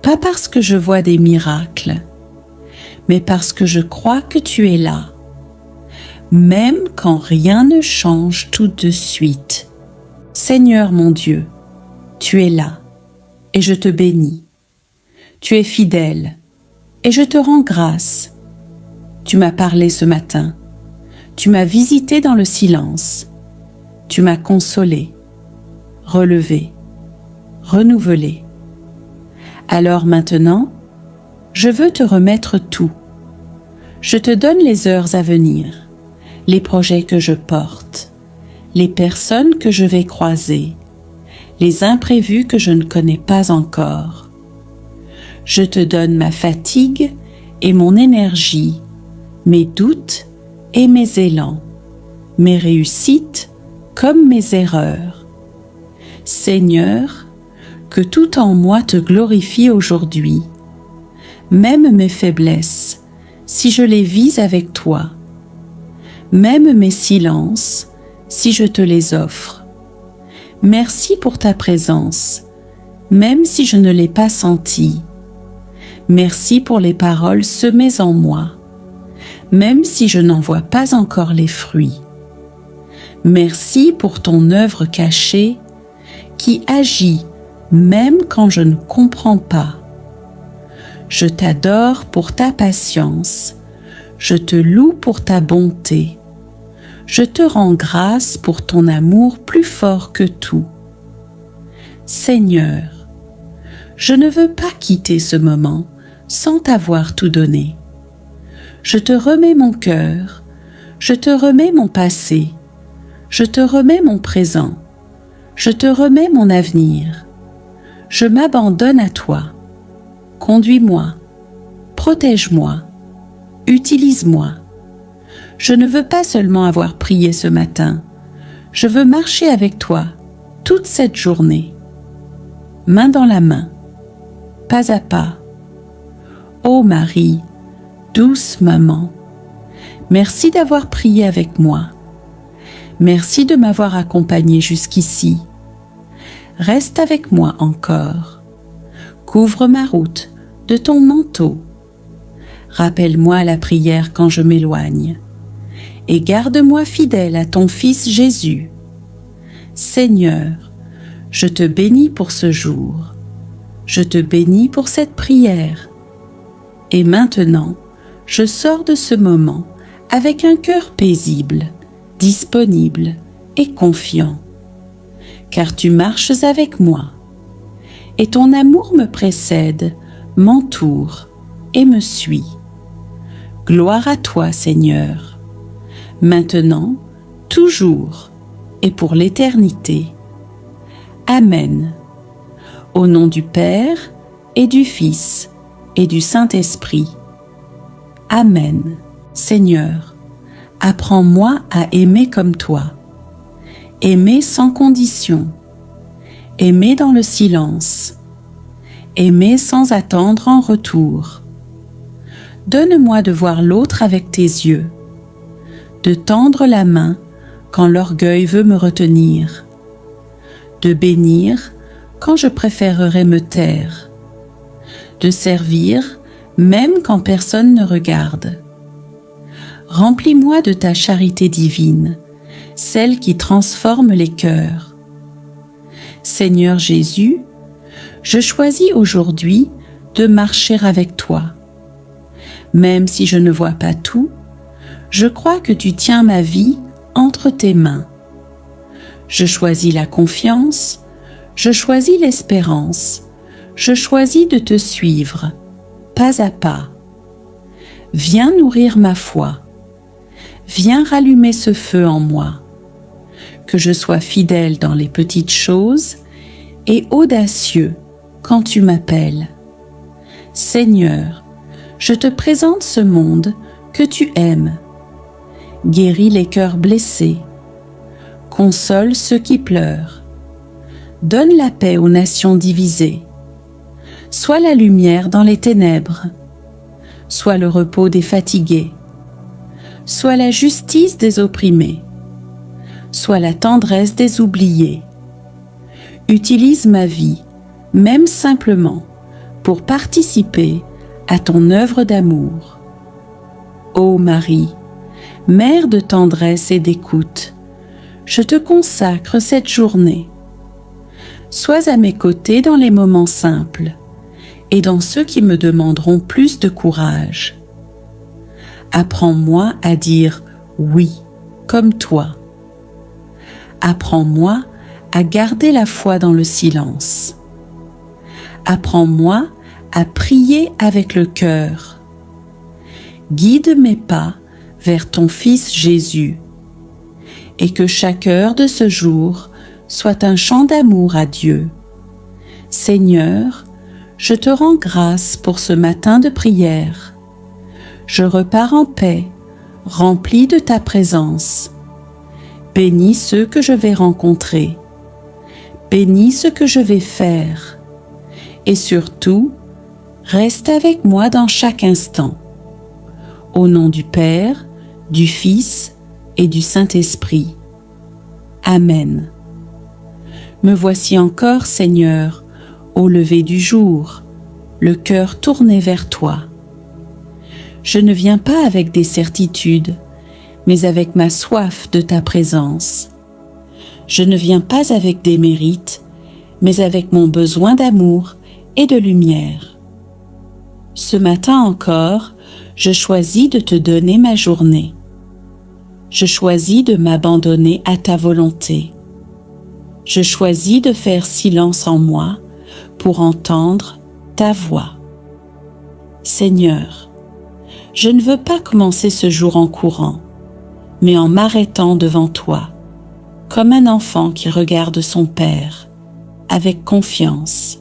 [SPEAKER 1] pas parce que je vois des miracles, mais parce que je crois que tu es là, même quand rien ne change tout de suite. Seigneur mon Dieu, tu es là, et je te bénis. Tu es fidèle, et je te rends grâce. Tu m'as parlé ce matin, tu m'as visité dans le silence, tu m'as consolé, relevé, renouvelé. Alors maintenant, je veux te remettre tout. Je te donne les heures à venir, les projets que je porte, les personnes que je vais croiser, les imprévus que je ne connais pas encore. Je te donne ma fatigue et mon énergie, mes doutes et mes élans, mes réussites comme mes erreurs. Seigneur, que tout en moi te glorifie aujourd'hui, même mes faiblesses, si je les vis avec toi, même mes silences, si je te les offre. Merci pour ta présence, même si je ne l'ai pas sentie. Merci pour les paroles semées en moi, même si je n'en vois pas encore les fruits. Merci pour ton œuvre cachée qui agit même quand je ne comprends pas. Je t'adore pour ta patience, je te loue pour ta bonté. Je te rends grâce pour ton amour plus fort que tout. Seigneur, je ne veux pas quitter ce moment sans t'avoir tout donné. Je te remets mon cœur, je te remets mon passé, je te remets mon présent, je te remets mon avenir. Je m'abandonne à toi. Conduis-moi, protège-moi, utilise-moi. Je ne veux pas seulement avoir prié ce matin, je veux marcher avec toi toute cette journée, main dans la main, pas à pas. Ô Marie, douce maman, merci d'avoir prié avec moi. Merci de m'avoir accompagnée jusqu'ici. Reste avec moi encore. Couvre ma route de ton manteau. Rappelle-moi la prière quand je m'éloigne. Et garde-moi fidèle à ton Fils Jésus. Seigneur, je te bénis pour ce jour. Je te bénis pour cette prière. Et maintenant, je sors de ce moment avec un cœur paisible, disponible et confiant. Car tu marches avec moi. Et ton amour me précède, m'entoure et me suit. Gloire à toi, Seigneur. Maintenant, toujours et pour l'éternité. Amen. Au nom du Père et du Fils et du Saint-Esprit. Amen. Seigneur, apprends-moi à aimer comme toi. Aimer sans condition. Aimer dans le silence. Aimer sans attendre en retour. Donne-moi de voir l'autre avec tes yeux, de tendre la main quand l'orgueil veut me retenir, de bénir quand je préférerais me taire, de servir même quand personne ne regarde. Remplis-moi de ta charité divine, celle qui transforme les cœurs. Seigneur Jésus, je choisis aujourd'hui de marcher avec toi. Même si je ne vois pas tout, je crois que tu tiens ma vie entre tes mains. Je choisis la confiance, je choisis l'espérance, je choisis de te suivre, pas à pas. Viens nourrir ma foi, viens rallumer ce feu en moi, que je sois fidèle dans les petites choses et audacieux quand tu m'appelles. Seigneur, je te présente ce monde que tu aimes. Guéris les cœurs blessés, console ceux qui pleurent, donne la paix aux nations divisées. Sois la lumière dans les ténèbres, sois le repos des fatigués, sois la justice des opprimés, sois la tendresse des oubliés. Utilise ma vie, même simplement, pour participer à ton œuvre d'amour. Ô Marie, Mère de tendresse et d'écoute, je te consacre cette journée. Sois à mes côtés dans les moments simples et dans ceux qui me demanderont plus de courage. Apprends-moi à dire oui, comme toi. Apprends-moi à garder la foi dans le silence. Apprends-moi à prier avec le cœur. Guide mes pas vers ton Fils Jésus, et que chaque heure de ce jour soit un chant d'amour à Dieu. Seigneur, je te rends grâce pour ce matin de prière. Je repars en paix, rempli de ta présence. Bénis ceux que je vais rencontrer. Bénis ce que je vais faire. Et surtout, reste avec moi dans chaque instant. Au nom du Père, du Fils et du Saint-Esprit. Amen. Me voici encore, Seigneur, au lever du jour, le cœur tourné vers toi. Je ne viens pas avec des certitudes, mais avec ma soif de ta présence. Je ne viens pas avec des mérites, mais avec mon besoin d'amour et de lumière. Ce matin encore, je choisis de te donner ma journée. Je choisis de m'abandonner à ta volonté. Je choisis de faire silence en moi pour entendre ta voix. Seigneur, je ne veux pas commencer ce jour en courant, mais en m'arrêtant devant toi, comme un enfant qui regarde son Père, avec confiance.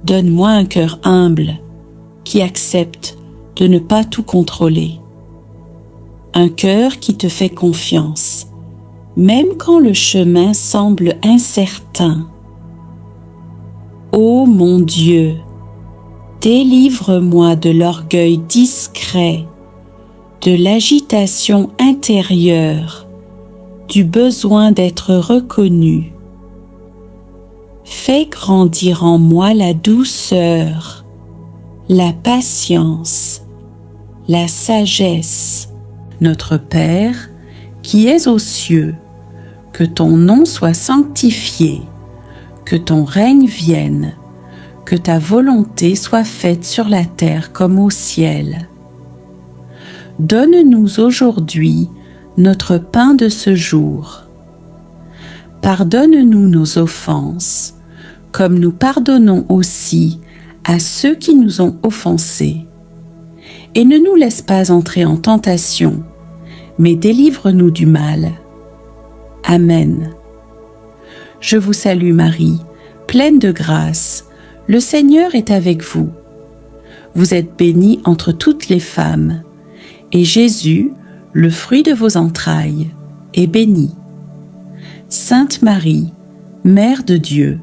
[SPEAKER 1] Donne-moi un cœur humble qui accepte de ne pas tout contrôler. Un cœur qui te fait confiance, même quand le chemin semble incertain. Ô mon Dieu, délivre-moi de l'orgueil discret, de l'agitation intérieure, du besoin d'être reconnu. Fais grandir en moi la douceur, la patience, la sagesse. Notre Père, qui es aux cieux, que ton nom soit sanctifié, que ton règne vienne, que ta volonté soit faite sur la terre comme au ciel. Donne-nous aujourd'hui notre pain de ce jour. Pardonne-nous nos offenses, comme nous pardonnons aussi à ceux qui nous ont offensés. Et ne nous laisse pas entrer en tentation, mais délivre-nous du mal. Amen. Je vous salue Marie, pleine de grâce, le Seigneur est avec vous. Vous êtes bénie entre toutes les femmes, et Jésus, le fruit de vos entrailles, est béni. Sainte Marie, Mère de Dieu,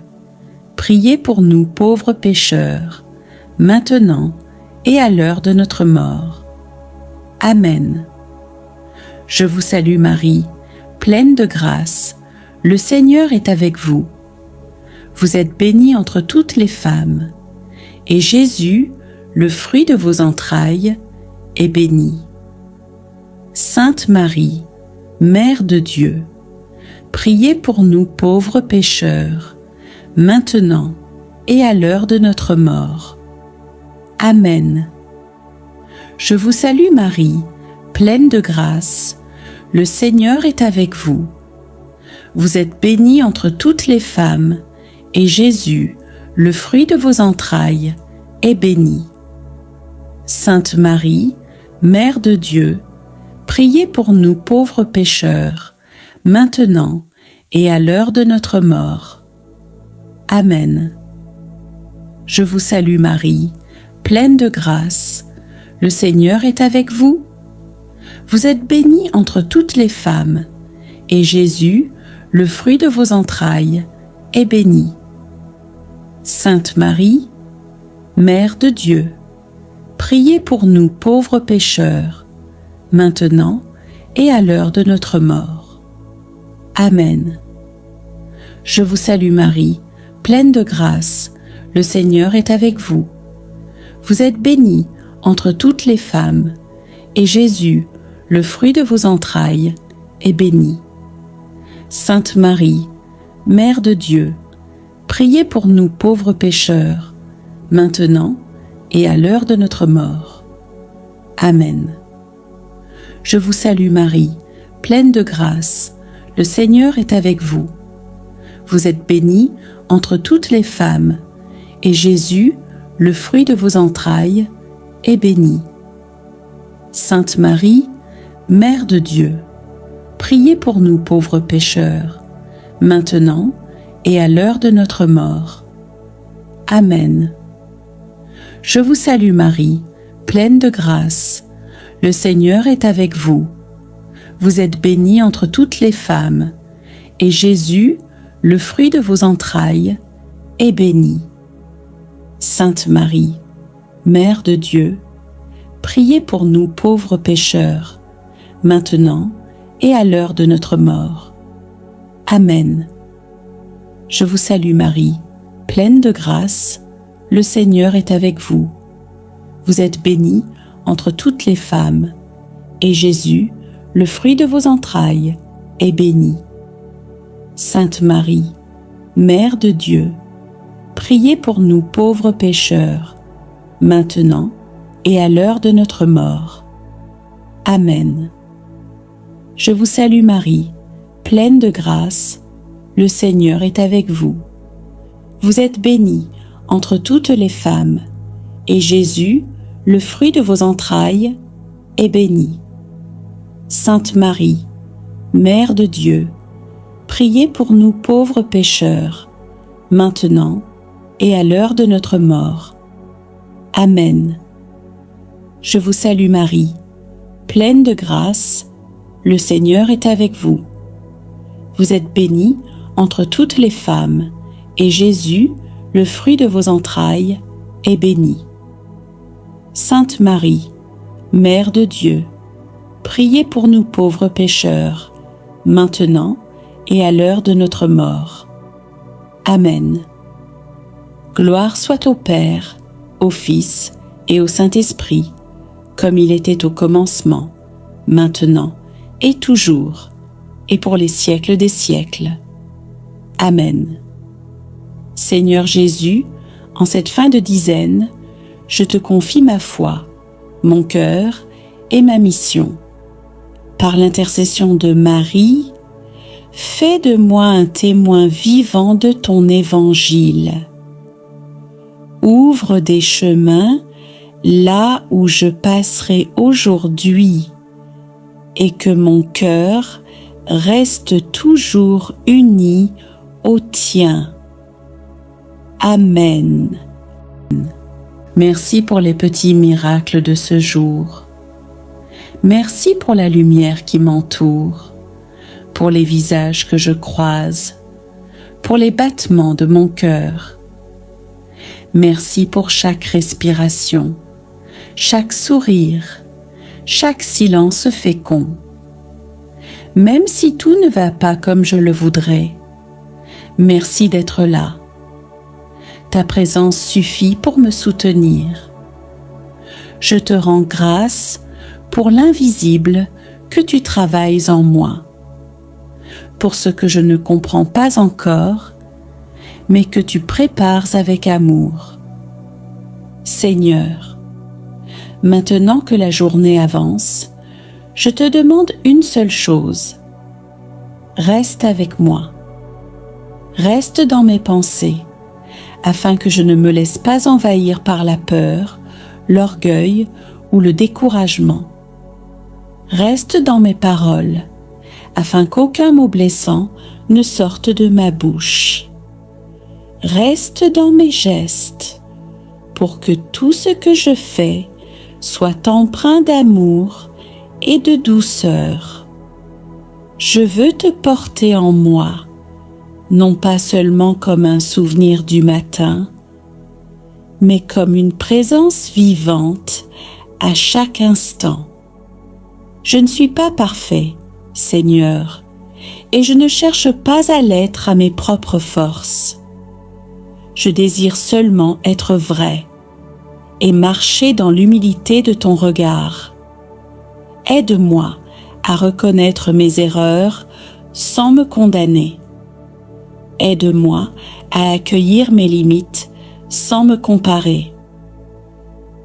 [SPEAKER 1] priez pour nous pauvres pécheurs, maintenant et à l'heure de notre mort. Amen. Je vous salue Marie, pleine de grâce, le Seigneur est avec vous. Vous êtes bénie entre toutes les femmes, et Jésus, le fruit de vos entrailles, est béni. Sainte Marie, Mère de Dieu, priez pour nous pauvres pécheurs, maintenant et à l'heure de notre mort. Amen. Je vous salue Marie, pleine de grâce, le Seigneur est avec vous. Vous êtes bénie entre toutes les femmes, et Jésus, le fruit de vos entrailles, est béni. Sainte Marie, Mère de Dieu, priez pour nous pauvres pécheurs, maintenant et à l'heure de notre mort. Amen. Je vous salue Marie, pleine de grâce, le Seigneur est avec vous. Vous êtes bénie entre toutes les femmes, et Jésus, le fruit de vos entrailles, est béni. Sainte Marie, Mère de Dieu, priez pour nous pauvres pécheurs, maintenant et à l'heure de notre mort. Amen. Je vous salue Marie, pleine de grâce, le Seigneur est avec vous. Vous êtes bénie entre toutes les femmes, et Jésus, le fruit de vos entrailles, est béni. Sainte Marie, Mère de Dieu, priez pour nous pauvres pécheurs, maintenant et à l'heure de notre mort. Amen. Je vous salue Marie, pleine de grâce, le Seigneur est avec vous. Vous êtes bénie entre toutes les femmes, et Jésus, le fruit de vos entrailles, est béni. Sainte Marie, Mère de Dieu, priez pour nous pauvres pécheurs, maintenant et à l'heure de notre mort. Amen. Je vous salue Marie, pleine de grâce, le Seigneur est avec vous. Vous êtes bénie entre toutes les femmes, et Jésus, le fruit de vos entrailles, est béni. Sainte Marie, Mère de Dieu, priez pour nous pauvres pécheurs, maintenant et à l'heure de notre mort. Amen. Je vous salue Marie, pleine de grâce, le Seigneur est avec vous. Vous êtes bénie entre toutes les femmes, et Jésus, le fruit de vos entrailles, est béni. Sainte Marie, Mère de Dieu, priez pour nous pauvres pécheurs, maintenant et à l'heure de notre mort. Amen. Je vous salue Marie, pleine de grâce, le Seigneur est avec vous. Vous êtes bénie entre toutes les femmes, et Jésus, le fruit de vos entrailles, est béni. Sainte Marie, Mère de Dieu, priez pour nous pauvres pécheurs, maintenant et à l'heure de notre mort. Amen. Je vous salue Marie, pleine de grâce, le Seigneur est avec vous. Vous êtes bénie entre toutes les femmes, et Jésus, le fruit de vos entrailles, est béni. Sainte Marie, Mère de Dieu, priez pour nous pauvres pécheurs, maintenant et à l'heure de notre mort. Amen. Gloire soit au Père, au Fils et au Saint-Esprit, comme il était au commencement, maintenant et toujours, et pour les siècles des siècles. Amen. Seigneur Jésus, en cette fin de dizaine, je te confie ma foi, mon cœur et ma mission. Par l'intercession de Marie, fais de moi un témoin vivant de ton évangile. Ouvre des chemins là où je passerai aujourd'hui, et que mon cœur reste toujours uni au tien. Amen. Merci pour les petits miracles de ce jour. Merci pour la lumière qui m'entoure, pour les visages que je croise, pour les battements de mon cœur. Merci pour chaque respiration, chaque sourire, chaque silence fécond. même si tout ne va pas comme je le voudrais. Merci d'être là. Ta présence suffit pour me soutenir. Je te rends grâce pour l'invisible que tu travailles en moi, pour ce que je ne comprends pas encore, mais que tu prépares avec amour. Seigneur, maintenant que la journée avance, je te demande une seule chose. Reste avec moi. Reste dans mes pensées, afin que je ne me laisse pas envahir par la peur, l'orgueil ou le découragement. Reste dans mes paroles, afin qu'aucun mot blessant ne sorte de ma bouche. Reste dans mes gestes, pour que tout ce que je fais soit empreint d'amour et de douceur. Je veux te porter en moi, non pas seulement comme un souvenir du matin, mais comme une présence vivante à chaque instant. Je ne suis pas parfait, Seigneur, et je ne cherche pas à l'être à mes propres forces. Je désire seulement être vrai et marcher dans l'humilité de ton regard. Aide-moi à reconnaître mes erreurs sans me condamner. Aide-moi à accueillir mes limites sans me comparer.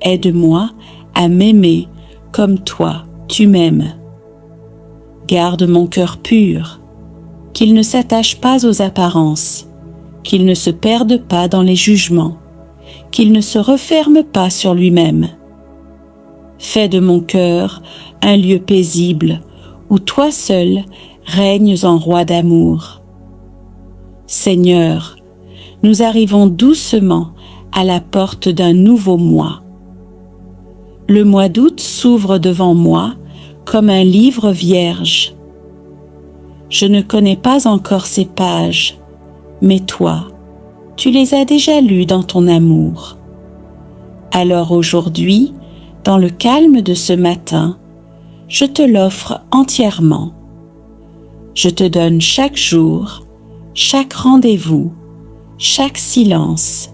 [SPEAKER 1] Aide-moi à m'aimer comme toi, tu m'aimes. Garde mon cœur pur, qu'il ne s'attache pas aux apparences, qu'il ne se perde pas dans les jugements, qu'il ne se referme pas sur lui-même. Fais de mon cœur un lieu paisible où toi seul règnes en roi d'amour. Seigneur, nous arrivons doucement à la porte d'un nouveau mois. Le mois d'août s'ouvre devant moi comme un livre vierge. Je ne connais pas encore ces pages, mais toi, tu les as déjà lues dans ton amour. Alors aujourd'hui, dans le calme de ce matin, je te l'offre entièrement. Je te donne chaque jour, chaque rendez-vous, chaque silence.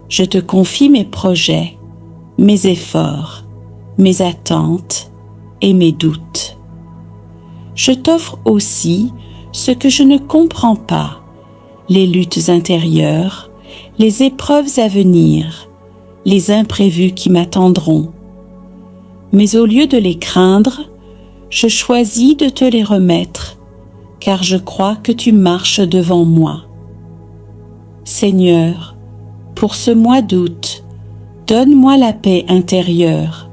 [SPEAKER 1] Je te confie mes projets, mes efforts, mes attentes et mes doutes. Je t'offre aussi ce que je ne comprends pas, les luttes intérieures, les épreuves à venir, les imprévus qui m'attendront. Mais au lieu de les craindre, je choisis de te les remettre, car je crois que tu marches devant moi. Seigneur, pour ce mois d'août, donne-moi la paix intérieure,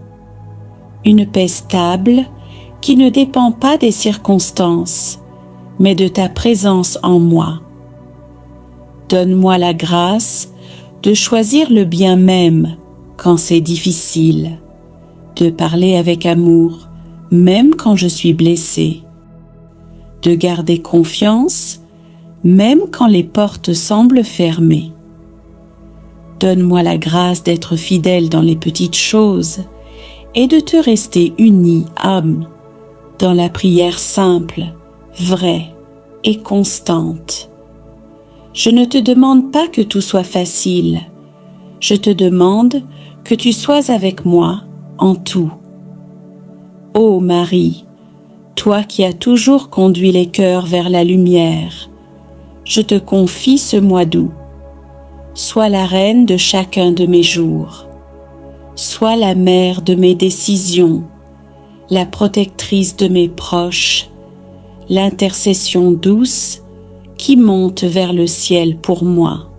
[SPEAKER 1] une paix stable qui ne dépend pas des circonstances, mais de ta présence en moi. Donne-moi la grâce de choisir le bien même quand c'est difficile, de parler avec amour même quand je suis blessée, de garder confiance même quand les portes semblent fermées. Donne-moi la grâce d'être fidèle dans les petites choses et de te rester unie, âme, dans la prière simple, vraie et constante. Je ne te demande pas que tout soit facile, je te demande que tu sois avec moi en tout. Ô Marie, toi qui as toujours conduit les cœurs vers la lumière, je te confie ce mois d'août. Sois la reine de chacun de mes jours. Sois la mère de mes décisions, la protectrice de mes proches, l'intercession douce qui monte vers le ciel pour moi.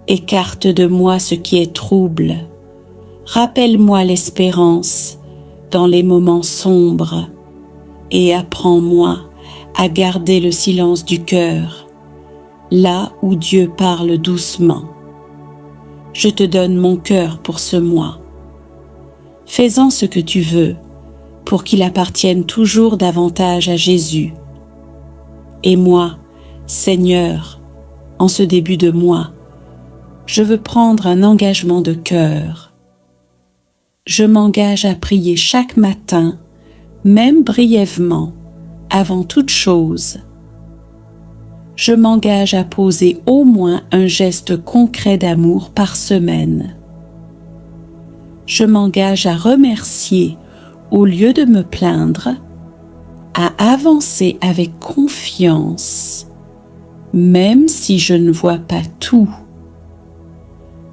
[SPEAKER 1] Écarte de moi ce qui est trouble. Rappelle-moi l'espérance dans les moments sombres et apprends-moi à garder le silence du cœur, là où Dieu parle doucement. Je te donne mon cœur pour ce mois. Fais-en ce que tu veux, pour qu'il appartienne toujours davantage à Jésus. Et moi, Seigneur, en ce début de mois, je veux prendre un engagement de cœur. Je m'engage à prier chaque matin, même brièvement, avant toute chose. Je m'engage à poser au moins un geste concret d'amour par semaine. Je m'engage à remercier au lieu de me plaindre, à avancer avec confiance, même si je ne vois pas tout.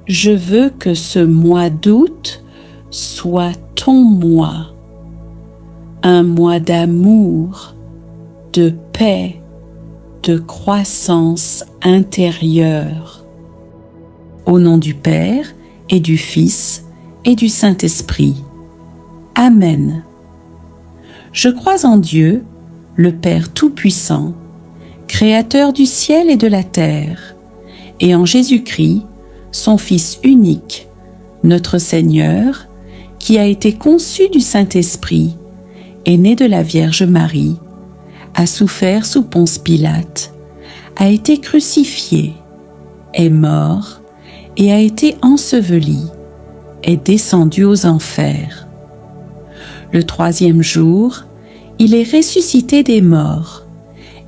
[SPEAKER 1] Je veux que ce mois d'août soit ton mois, un mois d'amour, de paix, de croissance intérieure. Au nom du Père et du Fils et du Saint-Esprit. Amen. Je crois en Dieu, le Père Tout-Puissant, Créateur du ciel et de la terre, et en Jésus-Christ, son Fils unique, notre Seigneur, qui a été conçu du Saint-Esprit, est né de la Vierge Marie, a souffert sous Ponce Pilate, a été crucifié, est mort et a été enseveli, est descendu aux enfers. Le troisième jour, il est ressuscité des morts,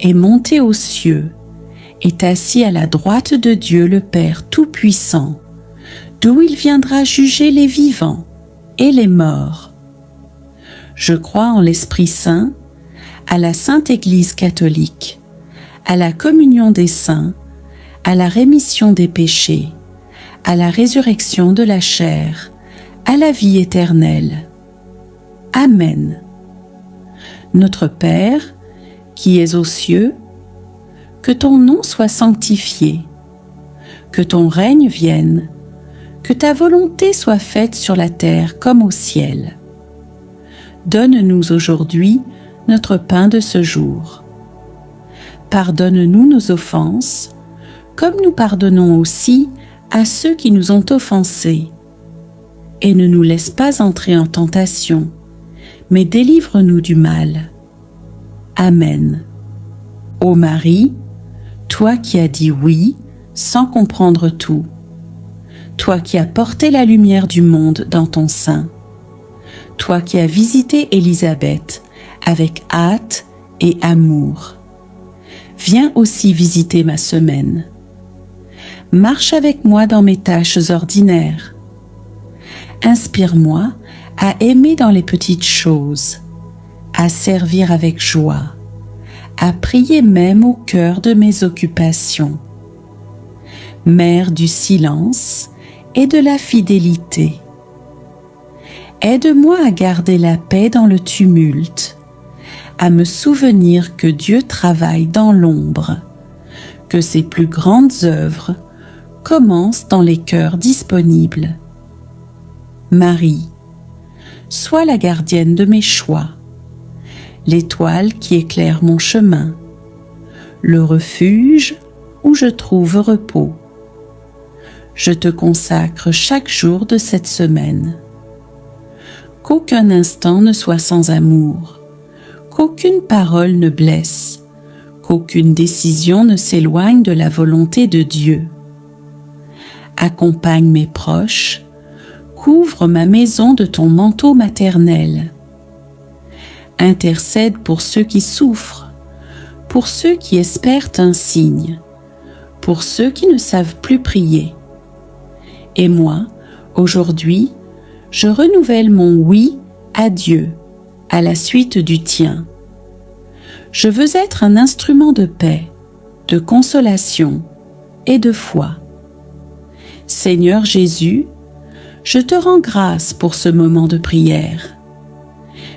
[SPEAKER 1] est monté aux cieux, est assis à la droite de Dieu le Père Tout-Puissant, d'où il viendra juger les vivants et les morts. Je crois en l'Esprit Saint, à la Sainte Église catholique, à la communion des saints, à la rémission des péchés, à la résurrection de la chair, à la vie éternelle. Amen. Notre Père, qui es aux cieux, que ton nom soit sanctifié, que ton règne vienne, que ta volonté soit faite sur la terre comme au ciel. Donne-nous aujourd'hui notre pain de ce jour. Pardonne-nous nos offenses, comme nous pardonnons aussi à ceux qui nous ont offensés. Et ne nous laisse pas entrer en tentation, mais délivre-nous du mal. Amen. Ô Marie, toi qui as dit oui sans comprendre tout, toi qui as porté la lumière du monde dans ton sein, toi qui as visité Élisabeth avec hâte et amour, viens aussi visiter ma semaine. Marche avec moi dans mes tâches ordinaires. Inspire-moi à aimer dans les petites choses, à servir avec joie, à prier même au cœur de mes occupations. Mère du silence et de la fidélité. Aide-moi à garder la paix dans le tumulte, à me souvenir que Dieu travaille dans l'ombre, que ses plus grandes œuvres commencent dans les cœurs disponibles. Marie, sois la gardienne de mes choix, l'étoile qui éclaire mon chemin, le refuge où je trouve repos. Je te consacre chaque jour de cette semaine. Qu'aucun instant ne soit sans amour, qu'aucune parole ne blesse, qu'aucune décision ne s'éloigne de la volonté de Dieu. Accompagne mes proches, couvre ma maison de ton manteau maternel. Intercède pour ceux qui souffrent, pour ceux qui espèrent un signe, pour ceux qui ne savent plus prier. Et moi, aujourd'hui, je renouvelle mon oui à Dieu, à la suite du tien. Je veux être un instrument de paix, de consolation et de foi. Seigneur Jésus, je te rends grâce pour ce moment de prière.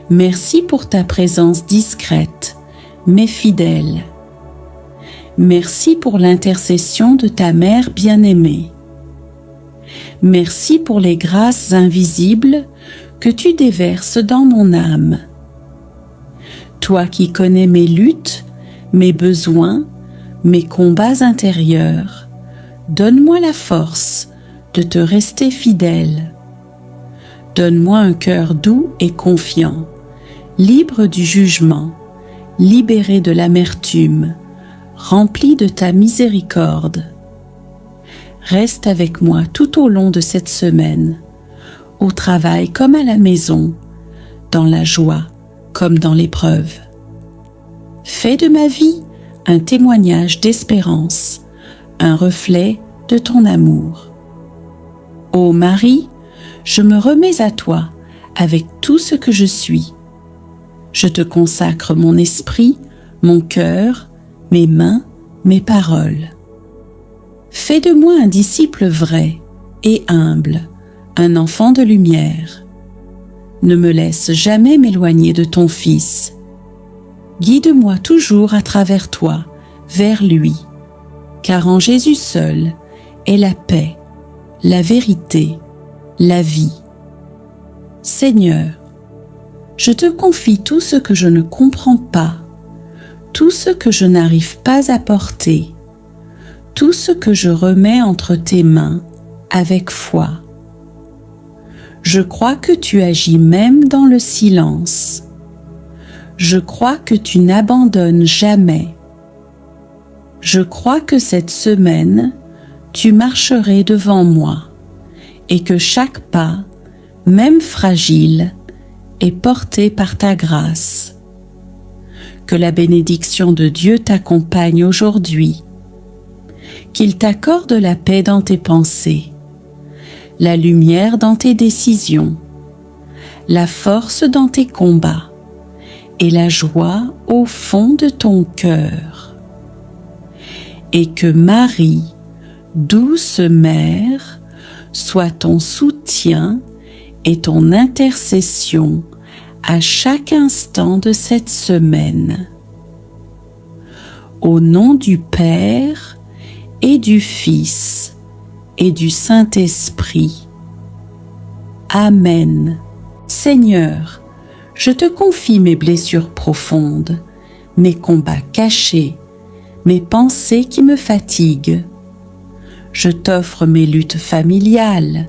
[SPEAKER 1] Merci pour ta présence discrète, mais fidèle. Merci pour l'intercession de ta mère bien-aimée. Merci pour les grâces invisibles que tu déverses dans mon âme. Toi qui connais mes luttes, mes besoins, mes combats intérieurs, donne-moi la force de te rester fidèle. Donne-moi un cœur doux et confiant, libre du jugement, libéré de l'amertume, rempli de ta miséricorde. Reste avec moi tout au long de cette semaine, au travail comme à la maison, dans la joie comme dans l'épreuve. Fais de ma vie un témoignage d'espérance, un reflet de ton amour. Ô Marie, je me remets à toi avec tout ce que je suis. Je te consacre mon esprit, mon cœur, mes mains, mes paroles. Fais de moi un disciple vrai et humble, un enfant de lumière. Ne me laisse jamais m'éloigner de ton Fils. Guide-moi toujours à travers toi, vers lui, car en Jésus seul est la paix, la vérité, la vie. Seigneur, je te confie tout ce que je ne comprends pas, tout ce que je n'arrive pas à porter, tout ce que je remets entre tes mains avec foi. Je crois que tu agis même dans le silence. Je crois que tu n'abandonnes jamais. Je crois que cette semaine, tu marcherais devant moi et que chaque pas, même fragile, est porté par ta grâce. Que la bénédiction de Dieu t'accompagne aujourd'hui, qu'il t'accorde la paix dans tes pensées, la lumière dans tes décisions, la force dans tes combats et la joie au fond de ton cœur. Et que Marie, douce mère, soit ton soutien et ton intercession à chaque instant de cette semaine. Au nom du Père et du Fils et du Saint-Esprit. Amen. Seigneur, je te confie mes blessures profondes, mes combats cachés, mes pensées qui me fatiguent. Je t'offre mes luttes familiales,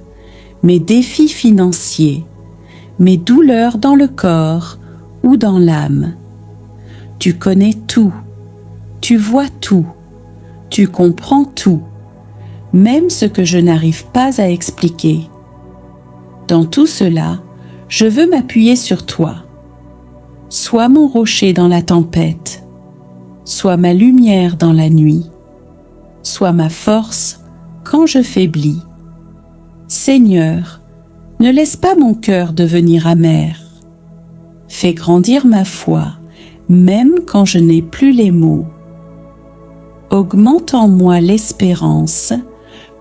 [SPEAKER 1] mes défis financiers, mes douleurs dans le corps ou dans l'âme. Tu connais tout, tu vois tout, tu comprends tout, même ce que je n'arrive pas à expliquer. Dans tout cela, je veux m'appuyer sur toi. Sois mon rocher dans la tempête, sois ma lumière dans la nuit, sois ma force quand je faiblis. Seigneur, ne laisse pas mon cœur devenir amer. Fais grandir ma foi, même quand je n'ai plus les mots. Augmente en moi l'espérance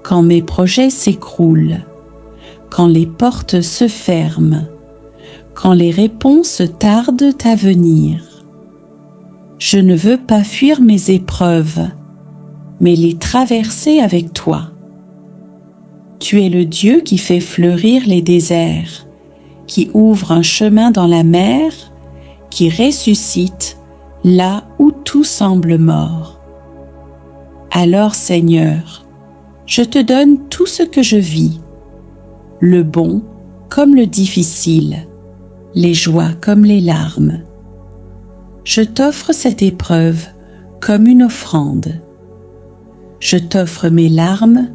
[SPEAKER 1] quand mes projets s'écroulent, quand les portes se ferment, quand les réponses tardent à venir. Je ne veux pas fuir mes épreuves, mais les traverser avec toi. Tu es le Dieu qui fait fleurir les déserts, qui ouvre un chemin dans la mer, qui ressuscite là où tout semble mort. Alors, Seigneur, je te donne tout ce que je vis, le bon comme le difficile, les joies comme les larmes. Je t'offre cette épreuve comme une offrande. Je t'offre mes larmes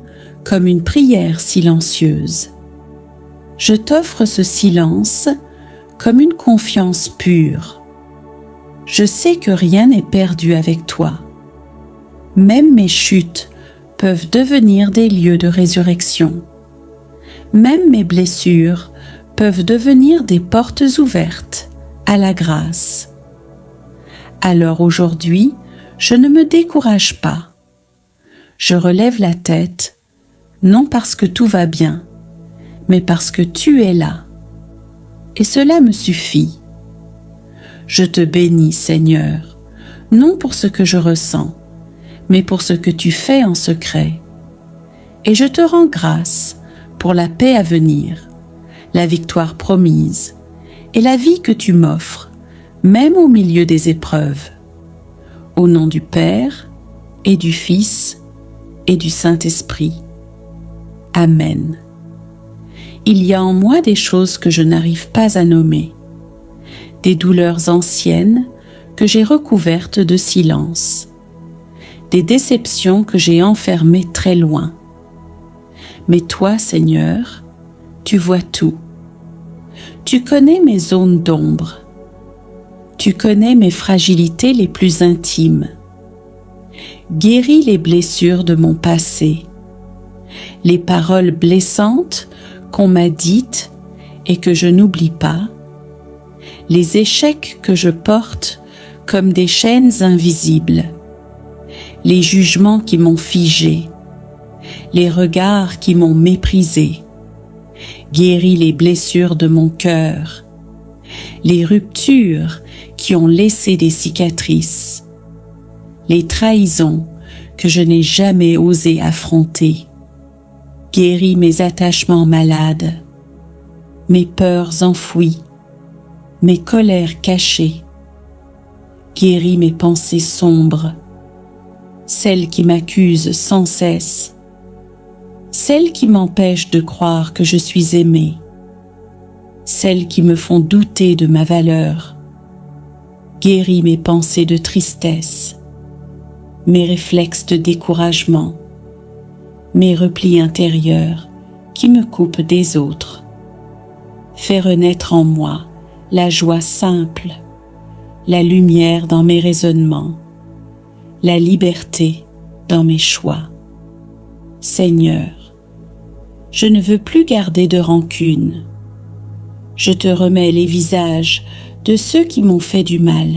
[SPEAKER 1] comme une prière silencieuse. Je t'offre ce silence comme une confiance pure. Je sais que rien n'est perdu avec toi. Même mes chutes peuvent devenir des lieux de résurrection. Même mes blessures peuvent devenir des portes ouvertes à la grâce. Alors aujourd'hui, je ne me décourage pas. Je relève la tête, non parce que tout va bien, mais parce que tu es là. Et cela me suffit. Je te bénis, Seigneur, non pour ce que je ressens, mais pour ce que tu fais en secret. Et je te rends grâce pour la paix à venir, la victoire promise et la vie que tu m'offres, même au milieu des épreuves. Au nom du Père et du Fils et du Saint-Esprit. Amen. Il y a en moi des choses que je n'arrive pas à nommer, des douleurs anciennes que j'ai recouvertes de silence, des déceptions que j'ai enfermées très loin. Mais toi, Seigneur, tu vois tout. Tu connais mes zones d'ombre. Tu connais mes fragilités les plus intimes. Guéris les blessures de mon passé, les paroles blessantes qu'on m'a dites et que je n'oublie pas, les échecs que je porte comme des chaînes invisibles, les jugements qui m'ont figé, les regards qui m'ont méprisé. Guéris les blessures de mon cœur, les ruptures qui ont laissé des cicatrices, les trahisons que je n'ai jamais osé affronter. Guéris mes attachements malades, mes peurs enfouies, mes colères cachées. Guéris mes pensées sombres, celles qui m'accusent sans cesse, celles qui m'empêchent de croire que je suis aimée, celles qui me font douter de ma valeur. Guéris mes pensées de tristesse, mes réflexes de découragement, mes replis intérieurs qui me coupent des autres. Fais renaître en moi la joie simple, la lumière dans mes raisonnements, la liberté dans mes choix. Seigneur, je ne veux plus garder de rancune. Je te remets les visages de ceux qui m'ont fait du mal.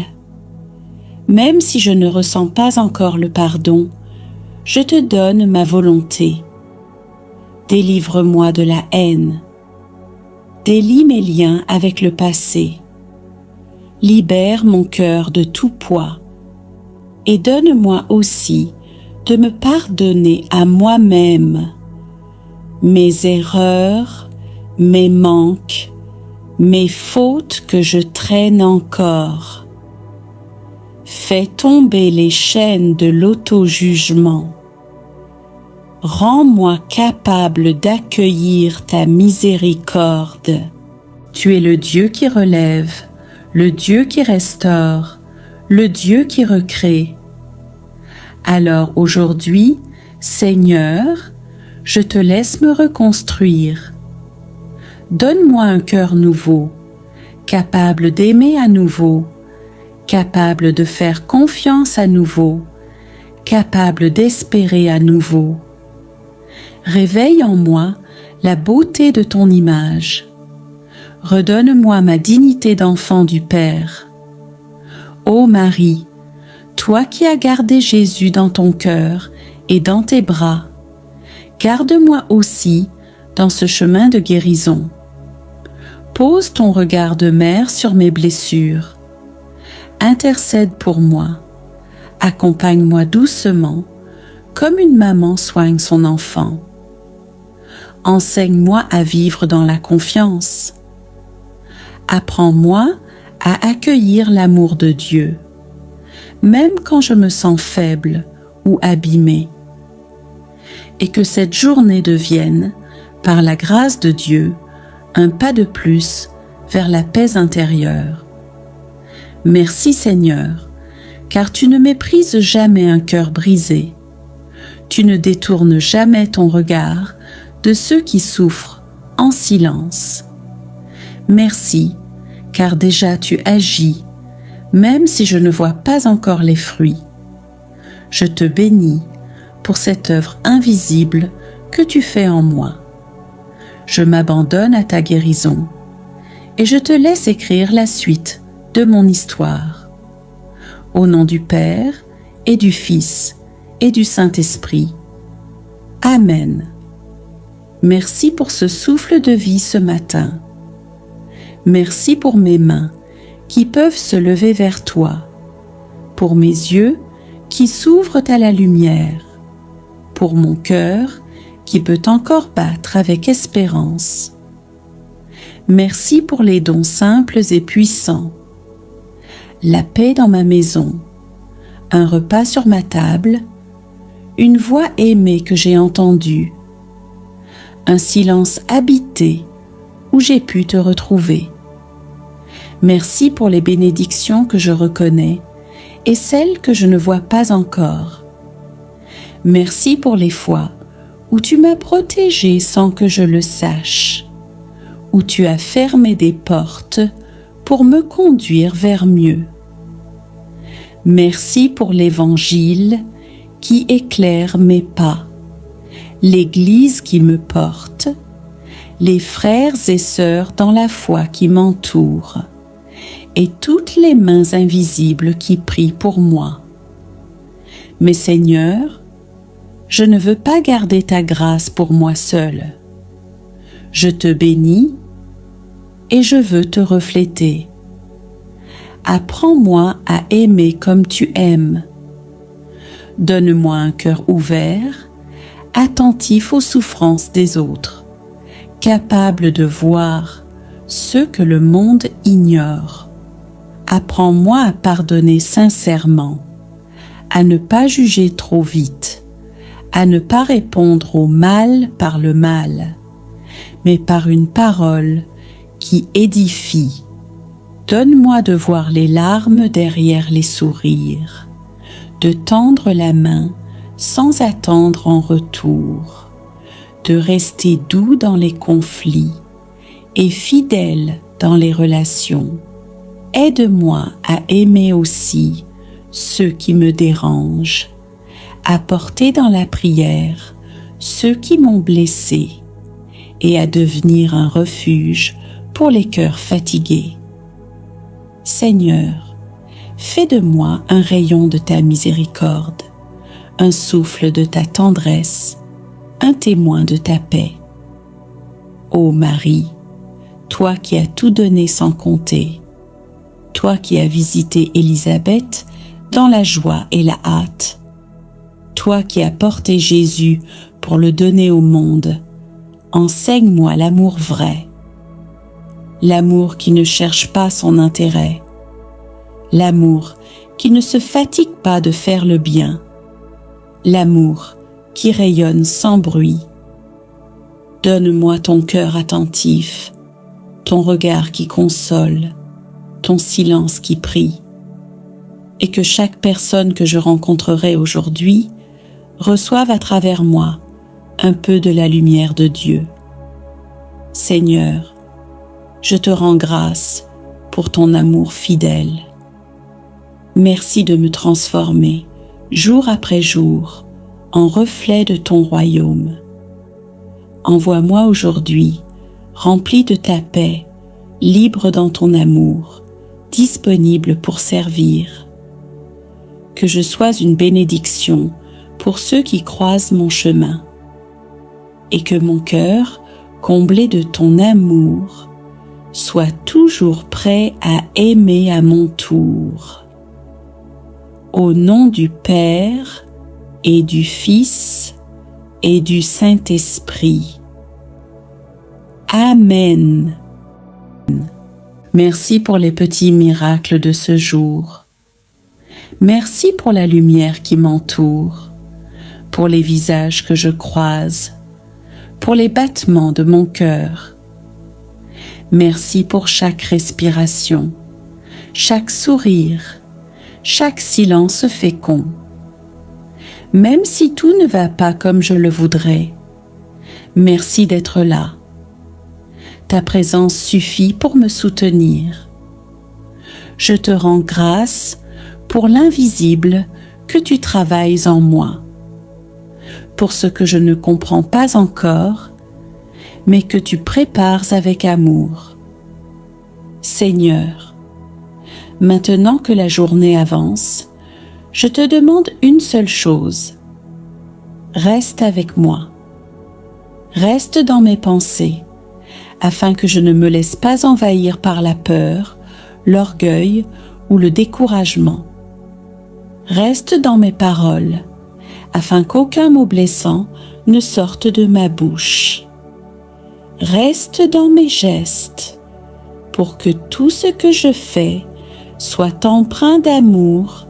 [SPEAKER 1] Même si je ne ressens pas encore le pardon, je te donne ma volonté. Délivre-moi de la haine. Délie mes liens avec le passé. Libère mon cœur de tout poids et donne-moi aussi de me pardonner à moi-même mes erreurs, mes manques, mes fautes que je traîne encore. Fais tomber les chaînes de l'auto-jugement. Rends-moi capable d'accueillir ta miséricorde. Tu es le Dieu qui relève, le Dieu qui restaure, le Dieu qui recrée. Alors aujourd'hui, Seigneur, je te laisse me reconstruire. Donne-moi un cœur nouveau, capable d'aimer à nouveau, capable de faire confiance à nouveau, capable d'espérer à nouveau. Réveille en moi la beauté de ton image. Redonne-moi ma dignité d'enfant du Père. Ô Marie, toi qui as gardé Jésus dans ton cœur et dans tes bras, garde-moi aussi dans ce chemin de guérison. Pose ton regard de mère sur mes blessures. Intercède pour moi. Accompagne-moi doucement, comme une maman soigne son enfant. Enseigne-moi à vivre dans la confiance. Apprends-moi à accueillir l'amour de Dieu, même quand je me sens faible ou abîmée. Et que cette journée devienne, par la grâce de Dieu, un pas de plus vers la paix intérieure. Merci Seigneur, car tu ne méprises jamais un cœur brisé. Tu ne détournes jamais ton regard de ceux qui souffrent en silence. Merci, car déjà tu agis, même si je ne vois pas encore les fruits. Je te bénis pour cette œuvre invisible que tu fais en moi. Je m'abandonne à ta guérison et je te laisse écrire la suite de mon histoire. Au nom du Père et du Fils et du Saint-Esprit. Amen. Merci pour ce souffle de vie ce matin. Merci pour mes mains qui peuvent se lever vers toi, pour mes yeux qui s'ouvrent à la lumière, pour mon cœur qui peut encore battre avec espérance. Merci pour les dons simples et puissants. La paix dans ma maison, un repas sur ma table, une voix aimée que j'ai entendue, un silence habité où j'ai pu te retrouver. Merci pour les bénédictions que je reconnais et celles que je ne vois pas encore. Merci pour les fois où tu m'as protégé sans que je le sache, où tu as fermé des portes pour me conduire vers mieux. Merci pour l'Évangile qui éclaire mes pas, l'Église qui me porte, les frères et sœurs dans la foi qui m'entourent, et toutes les mains invisibles qui prient pour moi. Mais Seigneur, je ne veux pas garder ta grâce pour moi seul. Je te bénis et je veux te refléter. Apprends-moi à aimer comme tu aimes. Donne-moi un cœur ouvert, attentif aux souffrances des autres, capable de voir ce que le monde ignore. Apprends-moi à pardonner sincèrement, à ne pas juger trop vite, à ne pas répondre au mal par le mal, mais par une parole qui édifie. Donne-moi de voir les larmes derrière les sourires, de tendre la main sans attendre en retour, de rester doux dans les conflits et fidèle dans les relations. Aide-moi à aimer aussi ceux qui me dérangent, à porter dans la prière ceux qui m'ont blessé et à devenir un refuge pour les cœurs fatigués. Seigneur, fais de moi un rayon de ta miséricorde, un souffle de ta tendresse, un témoin de ta paix. Ô Marie, toi qui as tout donné sans compter, toi qui as visité Élisabeth dans la joie et la hâte, toi qui as porté Jésus pour le donner au monde, enseigne-moi l'amour vrai, l'amour qui ne cherche pas son intérêt, l'amour qui ne se fatigue pas de faire le bien, l'amour qui rayonne sans bruit. Donne-moi ton cœur attentif, ton regard qui console, ton silence qui prie, et que chaque personne que je rencontrerai aujourd'hui reçoive à travers moi un peu de la lumière de Dieu. Seigneur, je te rends grâce pour ton amour fidèle. Merci de me transformer, jour après jour, en reflet de ton royaume. Envoie-moi aujourd'hui, rempli de ta paix, libre dans ton amour, disponible pour servir. Que je sois une bénédiction pour ceux qui croisent mon chemin, et que mon cœur, comblé de ton amour, soit toujours prêt à aimer à mon tour. Au nom du Père et du Fils et du Saint-Esprit. Amen. Merci pour les petits miracles de ce jour. Merci pour la lumière qui m'entoure, pour les visages que je croise, pour les battements de mon cœur. Merci pour chaque respiration, chaque sourire, chaque silence fécond. Même si tout ne va pas comme je le voudrais, merci d'être là. Ta présence suffit pour me soutenir. Je te rends grâce pour l'invisible que tu travailles en moi, pour ce que je ne comprends pas encore, mais que tu prépares avec amour. Seigneur, maintenant que la journée avance, je te demande une seule chose. Reste avec moi. Reste dans mes pensées, afin que je ne me laisse pas envahir par la peur, l'orgueil ou le découragement. Reste dans mes paroles, afin qu'aucun mot blessant ne sorte de ma bouche. Reste dans mes gestes, pour que tout ce que je fais soit empreint d'amour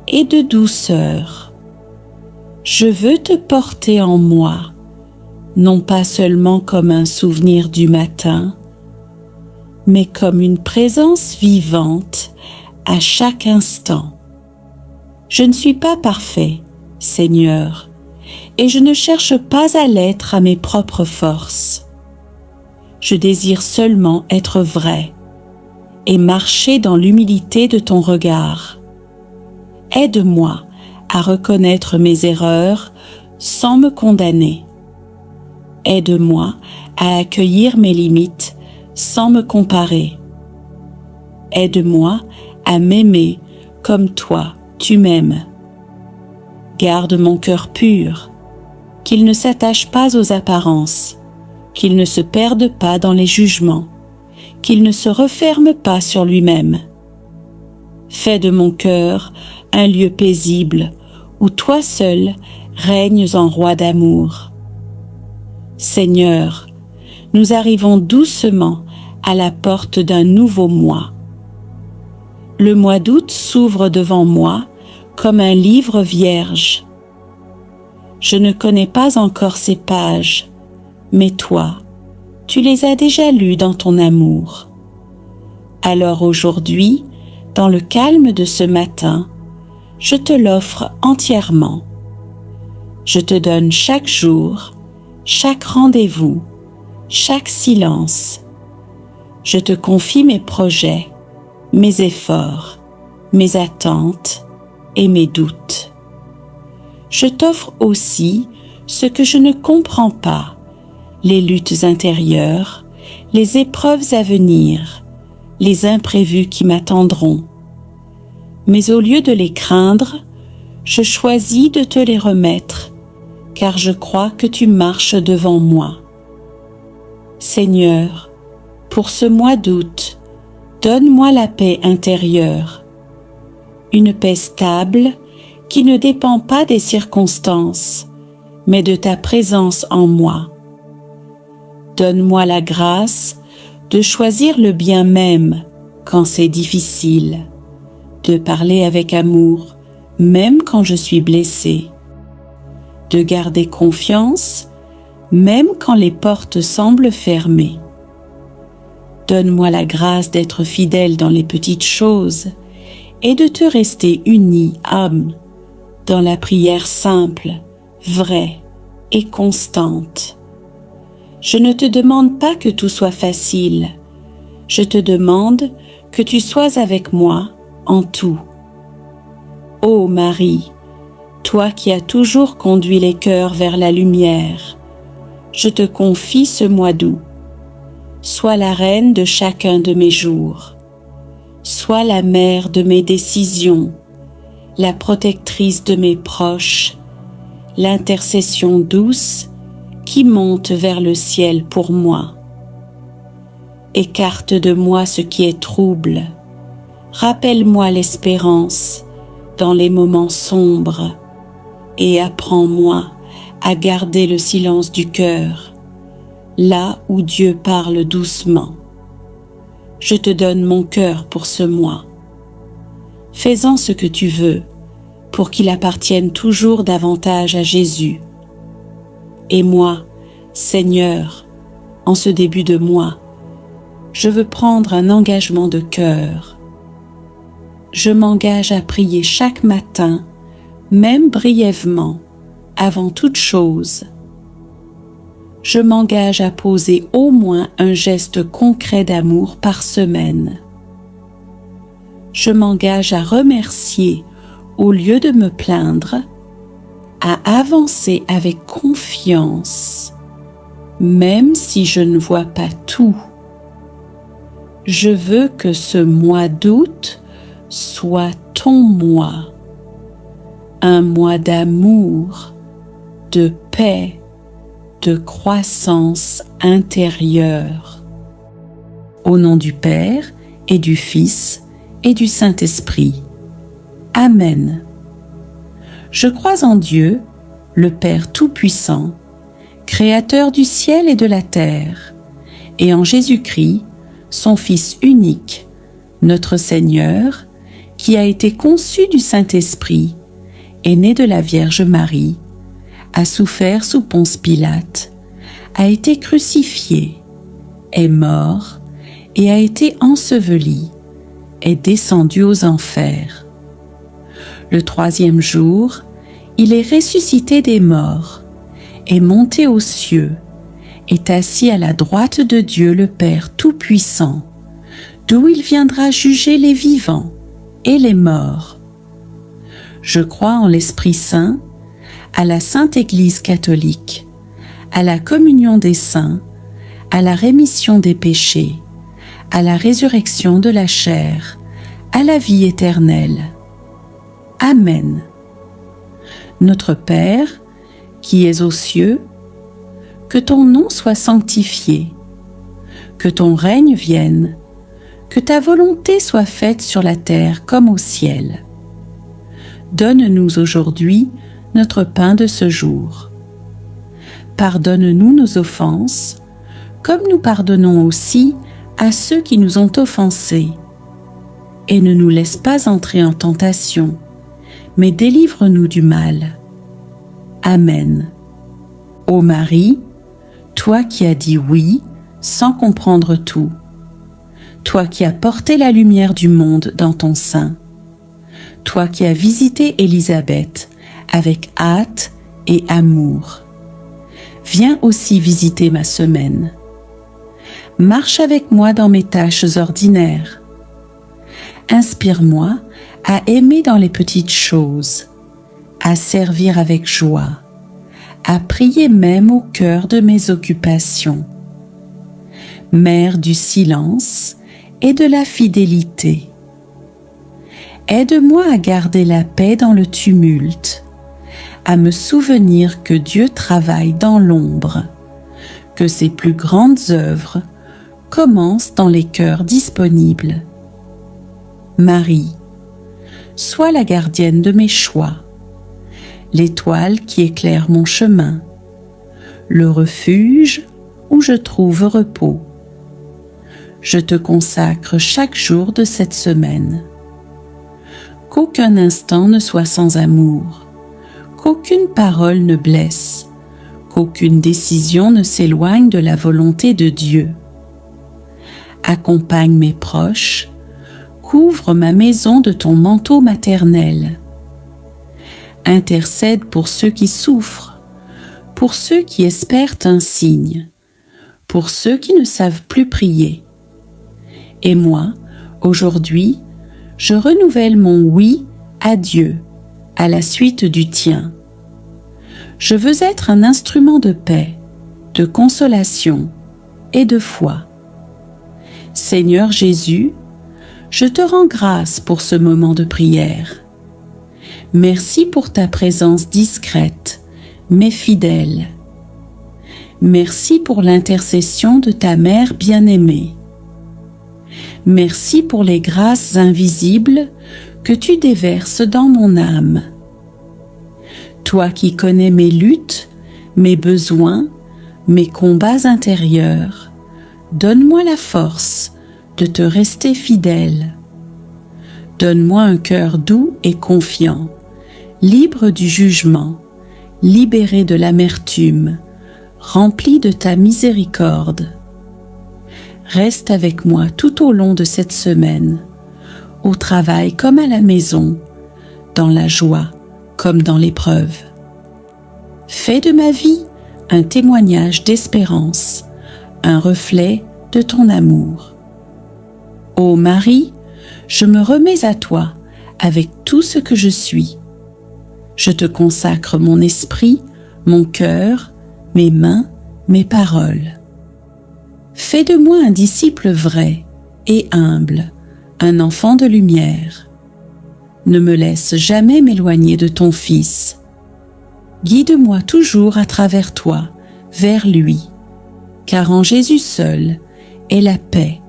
[SPEAKER 1] et de douceur. Je veux te porter en moi, non pas seulement comme un souvenir du matin, mais comme une présence vivante à chaque instant. Je ne suis pas parfait, Seigneur, et je ne cherche pas à l'être à mes propres forces. Je désire seulement être vrai et marcher dans l'humilité de ton regard. Aide-moi à reconnaître mes erreurs sans me condamner. Aide-moi à accueillir mes limites sans me comparer. Aide-moi à m'aimer comme toi, tu m'aimes. Garde mon cœur pur, qu'il ne s'attache pas aux apparences, qu'il ne se perde pas dans les jugements, qu'il ne se referme pas sur lui-même. Fais de mon cœur un lieu paisible où toi seul règnes en roi d'amour. Seigneur, nous arrivons doucement à la porte d'un nouveau mois. Le mois d'août s'ouvre devant moi comme un livre vierge. Je ne connais pas encore ces pages, mais toi, tu les as déjà lues dans ton amour. Alors aujourd'hui, dans le calme de ce matin, je te l'offre entièrement. Je te donne chaque jour, chaque rendez-vous, chaque silence. Je te confie mes projets, mes efforts, mes attentes et mes doutes. Je t'offre aussi ce que je ne comprends pas, les luttes intérieures, les épreuves à venir, les imprévus qui m'attendront. Mais au lieu de les craindre, je choisis de te les remettre, car je crois que tu marches devant moi. Seigneur, pour ce mois d'août, donne-moi la paix intérieure, une paix stable qui ne dépend pas des circonstances, mais de ta présence en moi. Donne-moi la grâce de choisir le bien même quand c'est difficile, de parler avec amour même quand je suis blessée, de garder confiance même quand les portes semblent fermées. Donne-moi la grâce d'être fidèle dans les petites choses et de te rester unie, âme, dans la prière simple, vraie et constante. Je ne te demande pas que tout soit facile, je te demande que tu sois avec moi en tout. Ô Marie, toi qui as toujours conduit les cœurs vers la lumière, je te confie ce mois d'août. Sois la reine de chacun de mes jours. Sois la mère de mes décisions, la protectrice de mes proches, l'intercession douce qui monte vers le ciel pour moi. Écarte de moi ce qui est trouble. Rappelle-moi l'espérance dans les moments sombres et apprends-moi à garder le silence du cœur, là où Dieu parle doucement. Je te donne mon cœur pour ce mois. Fais-en ce que tu veux, pour qu'il appartienne toujours davantage à Jésus. Et moi, Seigneur, en ce début de mois, je veux prendre un engagement de cœur. Je m'engage à prier chaque matin, même brièvement, avant toute chose. Je m'engage à poser au moins un geste concret d'amour par semaine. Je m'engage à remercier au lieu de me plaindre, à avancer avec confiance, même si je ne vois pas tout. Je veux que ce mois d'août soit ton mois, un mois d'amour, de paix, de croissance intérieure. Au nom du Père et du Fils et du Saint-Esprit. Amen. Je crois en Dieu, le Père Tout-Puissant, Créateur du ciel et de la terre, et en Jésus-Christ, son Fils unique, notre Seigneur, qui a été conçu du Saint-Esprit, est né de la Vierge Marie, a souffert sous Ponce Pilate, a été crucifié, est mort et a été enseveli, est descendu aux enfers. Le troisième jour, il est ressuscité des morts, est monté aux cieux, est assis à la droite de Dieu le Père Tout-Puissant. d'où il viendra juger les vivants et les morts. Je crois en l'Esprit Saint, à la Sainte Église catholique, à la communion des saints, à la rémission des péchés, à la résurrection de la chair, à la vie éternelle. Amen. Notre Père, qui es aux cieux, que ton nom soit sanctifié, que ton règne vienne, que ta volonté soit faite sur la terre comme au ciel. Donne-nous aujourd'hui notre pain de ce jour. Pardonne-nous nos offenses, comme nous pardonnons aussi à ceux qui nous ont offensés. Et ne nous laisse pas entrer en tentation, mais délivre-nous du mal. Amen. Ô Marie, toi qui as dit oui sans comprendre tout, toi qui as porté la lumière du monde dans ton sein, toi qui as visité Élisabeth avec hâte et amour, viens aussi visiter ma semaine. Marche avec moi dans mes tâches ordinaires. Inspire-moi à aimer dans les petites choses, à servir avec joie, à prier même au cœur de mes occupations. Mère du silence et de la fidélité, aide-moi à garder la paix dans le tumulte, à me souvenir que Dieu travaille dans l'ombre, que ses plus grandes œuvres commencent dans les cœurs disponibles. Marie, sois la gardienne de mes choix, l'étoile qui éclaire mon chemin, le refuge où je trouve repos. Je te consacre chaque jour de cette semaine. Qu'aucun instant ne soit sans amour, qu'aucune parole ne blesse, qu'aucune décision ne s'éloigne de la volonté de Dieu. Accompagne mes proches, couvre ma maison de ton manteau maternel. Intercède pour ceux qui souffrent, pour ceux qui espèrent un signe, pour ceux qui ne savent plus prier. Et moi, aujourd'hui, je renouvelle mon oui à Dieu, à la suite du tien. Je veux être un instrument de paix, de consolation et de foi. Seigneur Jésus, je te rends grâce pour ce moment de prière. Merci pour ta présence discrète, mais fidèle. Merci pour l'intercession de ta mère bien-aimée. Merci pour les grâces invisibles que tu déverses dans mon âme. Toi qui connais mes luttes, mes besoins, mes combats intérieurs, donne-moi la force de te rester fidèle. Donne-moi un cœur doux et confiant, libre du jugement, libéré de l'amertume, rempli de ta miséricorde. Reste avec moi tout au long de cette semaine, au travail comme à la maison, dans la joie comme dans l'épreuve. Fais de ma vie un témoignage d'espérance, un reflet de ton amour. Ô Marie, je me remets à toi avec tout ce que je suis. Je te consacre mon esprit, mon cœur, mes mains, mes paroles. Fais de moi un disciple vrai et humble, un enfant de lumière. Ne me laisse jamais m'éloigner de ton Fils. Guide-moi toujours à travers toi, vers lui, car en Jésus seul est la paix,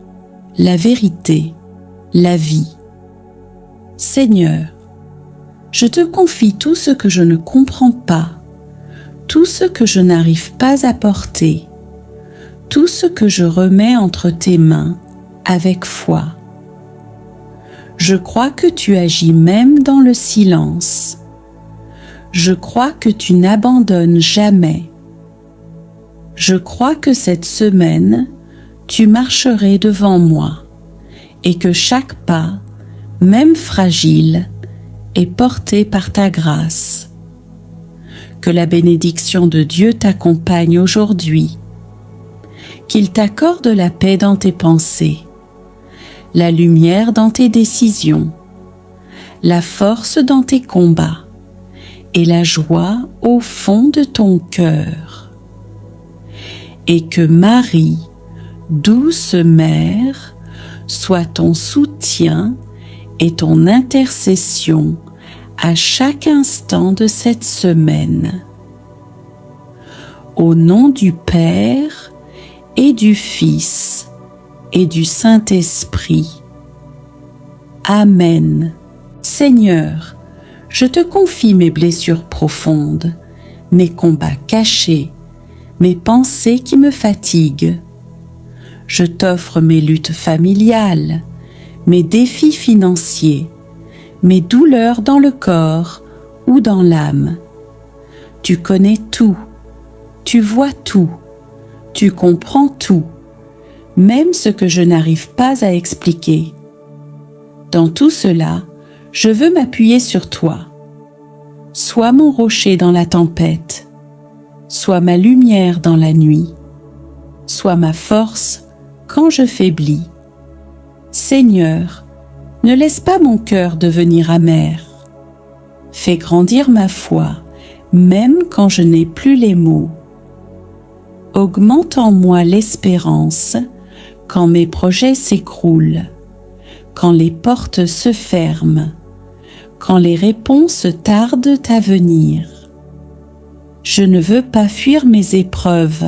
[SPEAKER 1] la vérité, la vie. Seigneur, je te confie tout ce que je ne comprends pas, tout ce que je n'arrive pas à porter, tout ce que je remets entre tes mains avec foi. Je crois que tu agis même dans le silence. Je crois que tu n'abandonnes jamais. Je crois que cette semaine, tu marcherais devant moi et que chaque pas, même fragile, est porté par ta grâce. Que la bénédiction de Dieu t'accompagne aujourd'hui. Qu'il t'accorde la paix dans tes pensées, la lumière dans tes décisions, la force dans tes combats et la joie au fond de ton cœur. Et que Marie, douce mère, soit ton soutien et ton intercession à chaque instant de cette semaine. Au nom du Père et du Fils et du Saint-Esprit. Amen. Seigneur, je te confie mes blessures profondes, mes combats cachés, mes pensées qui me fatiguent. Je t'offre mes luttes familiales, mes défis financiers, mes douleurs dans le corps ou dans l'âme. Tu connais tout, tu vois tout, tu comprends tout, même ce que je n'arrive pas à expliquer. Dans tout cela, je veux m'appuyer sur toi. Sois mon rocher dans la tempête, sois ma lumière dans la nuit, sois ma force quand je faiblis. Seigneur, ne laisse pas mon cœur devenir amer. Fais grandir ma foi, même quand je n'ai plus les mots. Augmente en moi l'espérance quand mes projets s'écroulent, quand les portes se ferment, quand les réponses tardent à venir. Je ne veux pas fuir mes épreuves,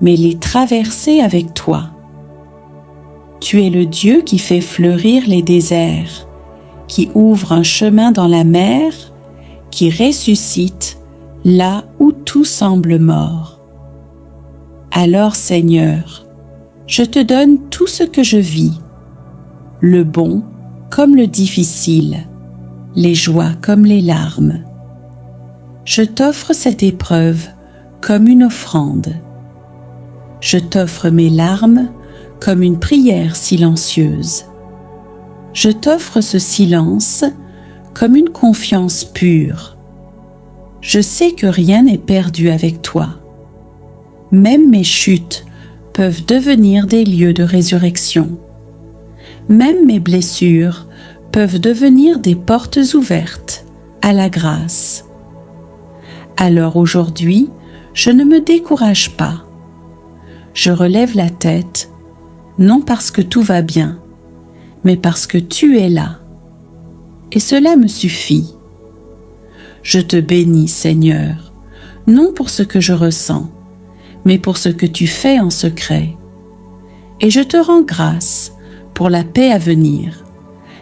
[SPEAKER 1] mais les traverser avec toi. Tu es le Dieu qui fait fleurir les déserts, qui ouvre un chemin dans la mer, qui ressuscite là où tout semble mort. Alors, Seigneur, je te donne tout ce que je vis, le bon comme le difficile, les joies comme les larmes. Je t'offre cette épreuve comme une offrande. Je t'offre mes larmes comme une prière silencieuse. Je t'offre ce silence comme une confiance pure. Je sais que rien n'est perdu avec toi. Même mes chutes peuvent devenir des lieux de résurrection. Même mes blessures peuvent devenir des portes ouvertes à la grâce. Alors aujourd'hui, je ne me décourage pas. Je relève la tête, non parce que tout va bien, mais parce que tu es là. Et cela me suffit. Je te bénis, Seigneur, non pour ce que je ressens, mais pour ce que tu fais en secret. Et je te rends grâce pour la paix à venir,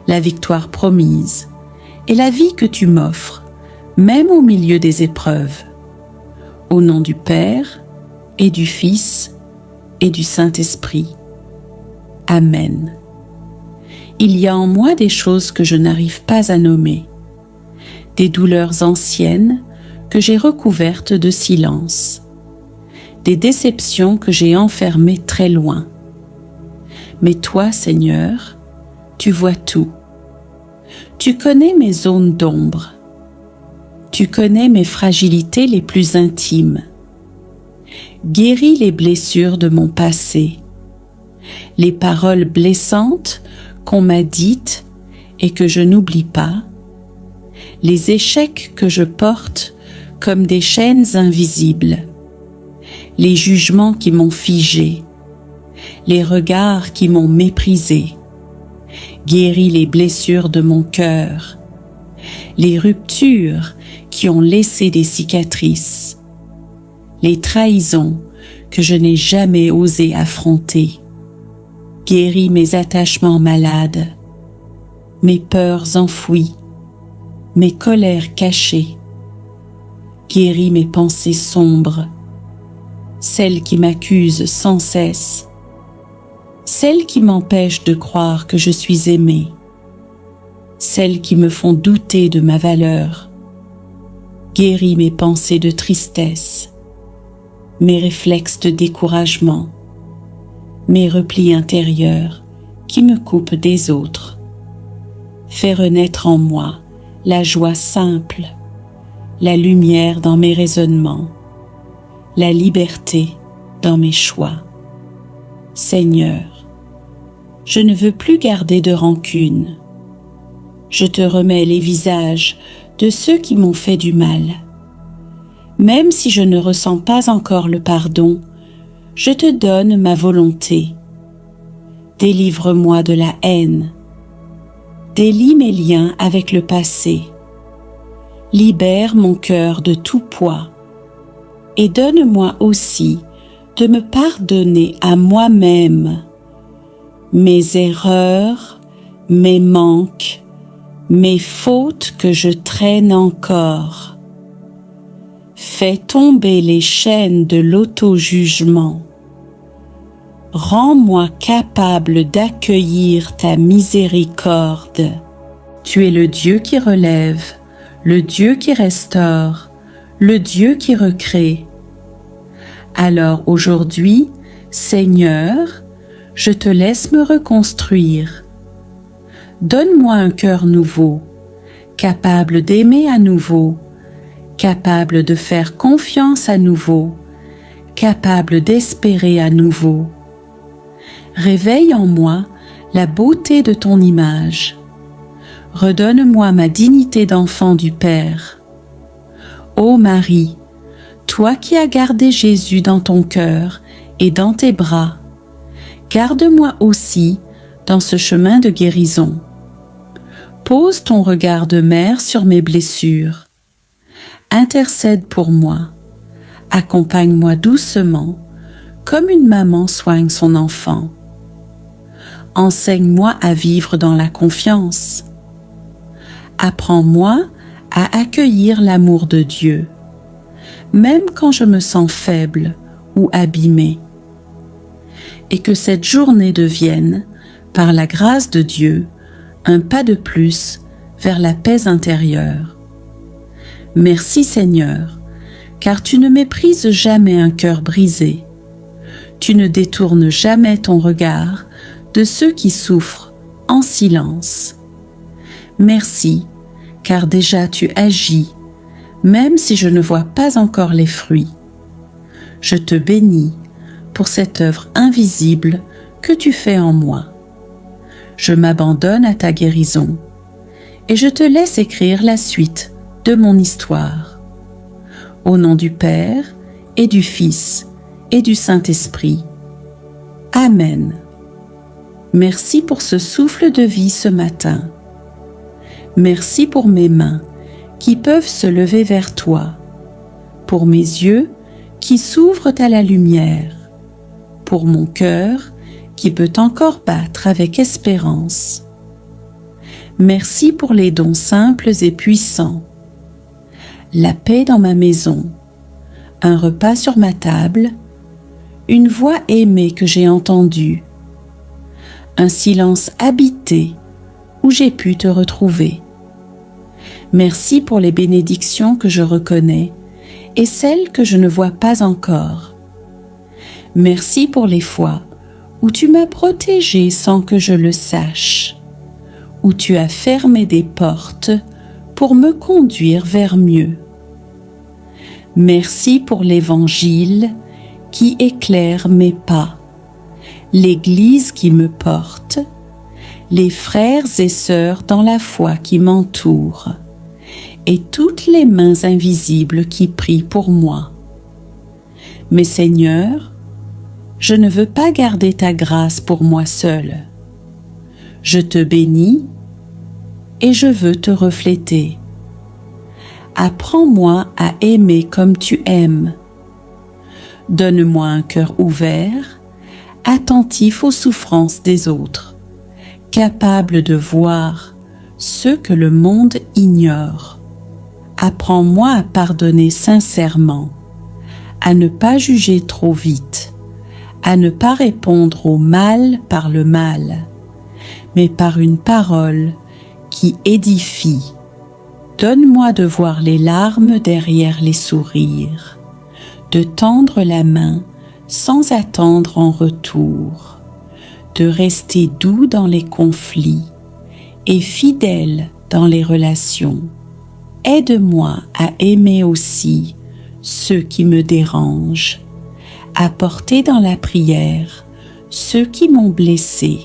[SPEAKER 1] la victoire promise et la vie que tu m'offres, même au milieu des épreuves. Au nom du Père et du Fils et du Saint-Esprit. Amen. Il y a en moi des choses que je n'arrive pas à nommer, des douleurs anciennes que j'ai recouvertes de silence, des déceptions que j'ai enfermées très loin. Mais toi, Seigneur, tu vois tout. Tu connais mes zones d'ombre. Tu connais mes fragilités les plus intimes. Guéris les blessures de mon passé, les paroles blessantes qu'on m'a dites et que je n'oublie pas, les échecs que je porte comme des chaînes invisibles, les jugements qui m'ont figé, les regards qui m'ont méprisé. Guéris les blessures de mon cœur, les ruptures qui ont laissé des cicatrices, les trahisons que je n'ai jamais osé affronter. Guéris mes attachements malades, mes peurs enfouies, mes colères cachées. Guéris mes pensées sombres, celles qui m'accusent sans cesse, celles qui m'empêchent de croire que je suis aimée, celles qui me font douter de ma valeur. Guéris mes pensées de tristesse, mes réflexes de découragement, mes replis intérieurs qui me coupent des autres. Fais renaître en moi la joie simple, la lumière dans mes raisonnements, la liberté dans mes choix. Seigneur, Je ne veux plus garder de rancune. Je te remets les visages de ceux qui m'ont fait du mal. Même si je ne ressens pas encore le pardon, je te donne ma volonté. Délivre-moi de la haine. Délie mes liens avec le passé. Libère mon cœur de tout poids. Et donne-moi aussi de me pardonner à moi-même mes erreurs, mes manques, mes fautes que je traîne encore. Fais tomber les chaînes de l'auto-jugement. Rends-moi capable d'accueillir ta miséricorde. Tu es le Dieu qui relève, le Dieu qui restaure, le Dieu qui recrée. Alors aujourd'hui, Seigneur, je te laisse me reconstruire. Donne-moi un cœur nouveau, capable d'aimer à nouveau, capable de faire confiance à nouveau, capable d'espérer à nouveau. Réveille en moi la beauté de ton image. Redonne-moi ma dignité d'enfant du Père. Ô Marie, toi qui as gardé Jésus dans ton cœur et dans tes bras, garde-moi aussi dans ce chemin de guérison. Pose ton regard de mère sur mes blessures. Intercède pour moi. Accompagne-moi doucement, comme une maman soigne son enfant. Enseigne-moi à vivre dans la confiance. Apprends-moi à accueillir l'amour de Dieu, même quand je me sens faible ou abîmée. Et que cette journée devienne, par la grâce de Dieu, un pas de plus vers la paix intérieure. Merci Seigneur, car tu ne méprises jamais un cœur brisé. Tu ne détournes jamais ton regard de ceux qui souffrent en silence. Merci, car déjà tu agis, même si je ne vois pas encore les fruits. Je te bénis pour cette œuvre invisible que tu fais en moi. Je m'abandonne à ta guérison et je te laisse écrire la suite de mon histoire. Au nom du Père et du Fils et du Saint-Esprit. Amen. Merci pour ce souffle de vie ce matin. Merci pour mes mains qui peuvent se lever vers toi, pour mes yeux qui s'ouvrent à la lumière, pour mon cœur qui peut encore battre avec espérance. Merci pour les dons simples et puissants. La paix dans ma maison, un repas sur ma table, une voix aimée que j'ai entendue, un silence habité où j'ai pu te retrouver. Merci pour les bénédictions que je reconnais et celles que je ne vois pas encore. Merci pour les fois où tu m'as protégé sans que je le sache, où tu as fermé des portes pour me conduire vers mieux. Merci pour l'Évangile qui éclaire mes pas, l'Église qui me porte, les frères et sœurs dans la foi qui m'entourent, et toutes les mains invisibles qui prient pour moi. Mais Seigneur, je ne veux pas garder ta grâce pour moi seul. Je te bénis et je veux te refléter. Apprends-moi à aimer comme tu aimes. Donne-moi un cœur ouvert, attentif aux souffrances des autres, capable de voir ce que le monde ignore. Apprends-moi à pardonner sincèrement, à ne pas juger trop vite, à ne pas répondre au mal par le mal, mais par une parole qui édifie. Donne-moi de voir les larmes derrière les sourires, de tendre la main sans attendre en retour, de rester doux dans les conflits et fidèle dans les relations. Aide-moi à aimer aussi ceux qui me dérangent, à porter dans la prière ceux qui m'ont blessé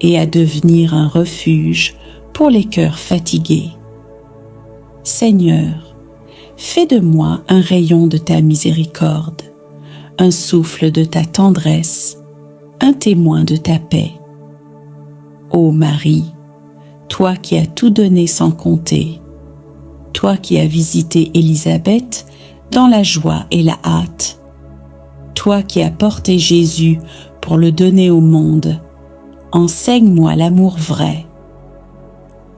[SPEAKER 1] et à devenir un refuge pour les cœurs fatigués. Seigneur, fais de moi un rayon de ta miséricorde, un souffle de ta tendresse, un témoin de ta paix. Ô Marie, toi qui as tout donné sans compter, toi qui as visité Élisabeth dans la joie et la hâte, toi qui as porté Jésus pour le donner au monde, enseigne-moi l'amour vrai,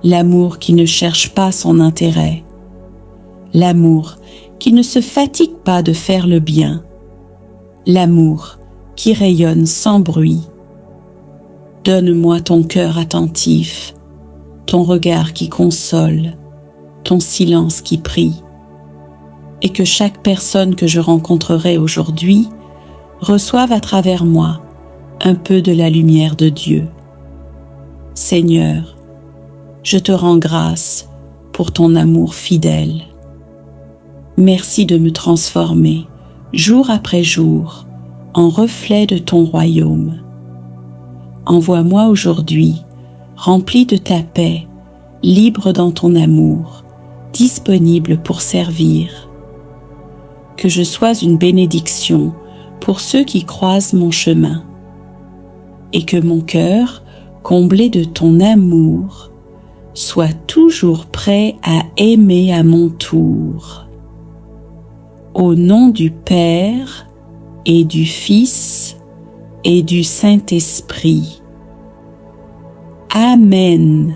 [SPEAKER 1] l'amour qui ne cherche pas son intérêt, l'amour qui ne se fatigue pas de faire le bien, l'amour qui rayonne sans bruit. Donne-moi ton cœur attentif, ton regard qui console, ton silence qui prie, et que chaque personne que je rencontrerai aujourd'hui reçoive à travers moi un peu de la lumière de Dieu. Seigneur, je te rends grâce pour ton amour fidèle. Merci de me transformer, jour après jour, en reflet de ton royaume. Envoie-moi aujourd'hui, rempli de ta paix, libre dans ton amour, disponible pour servir. Que je sois une bénédiction pour ceux qui croisent mon chemin, et que mon cœur, comblé de ton amour, soit toujours prêt à aimer à mon tour. Au nom du Père et du Fils et du Saint-Esprit. Amen.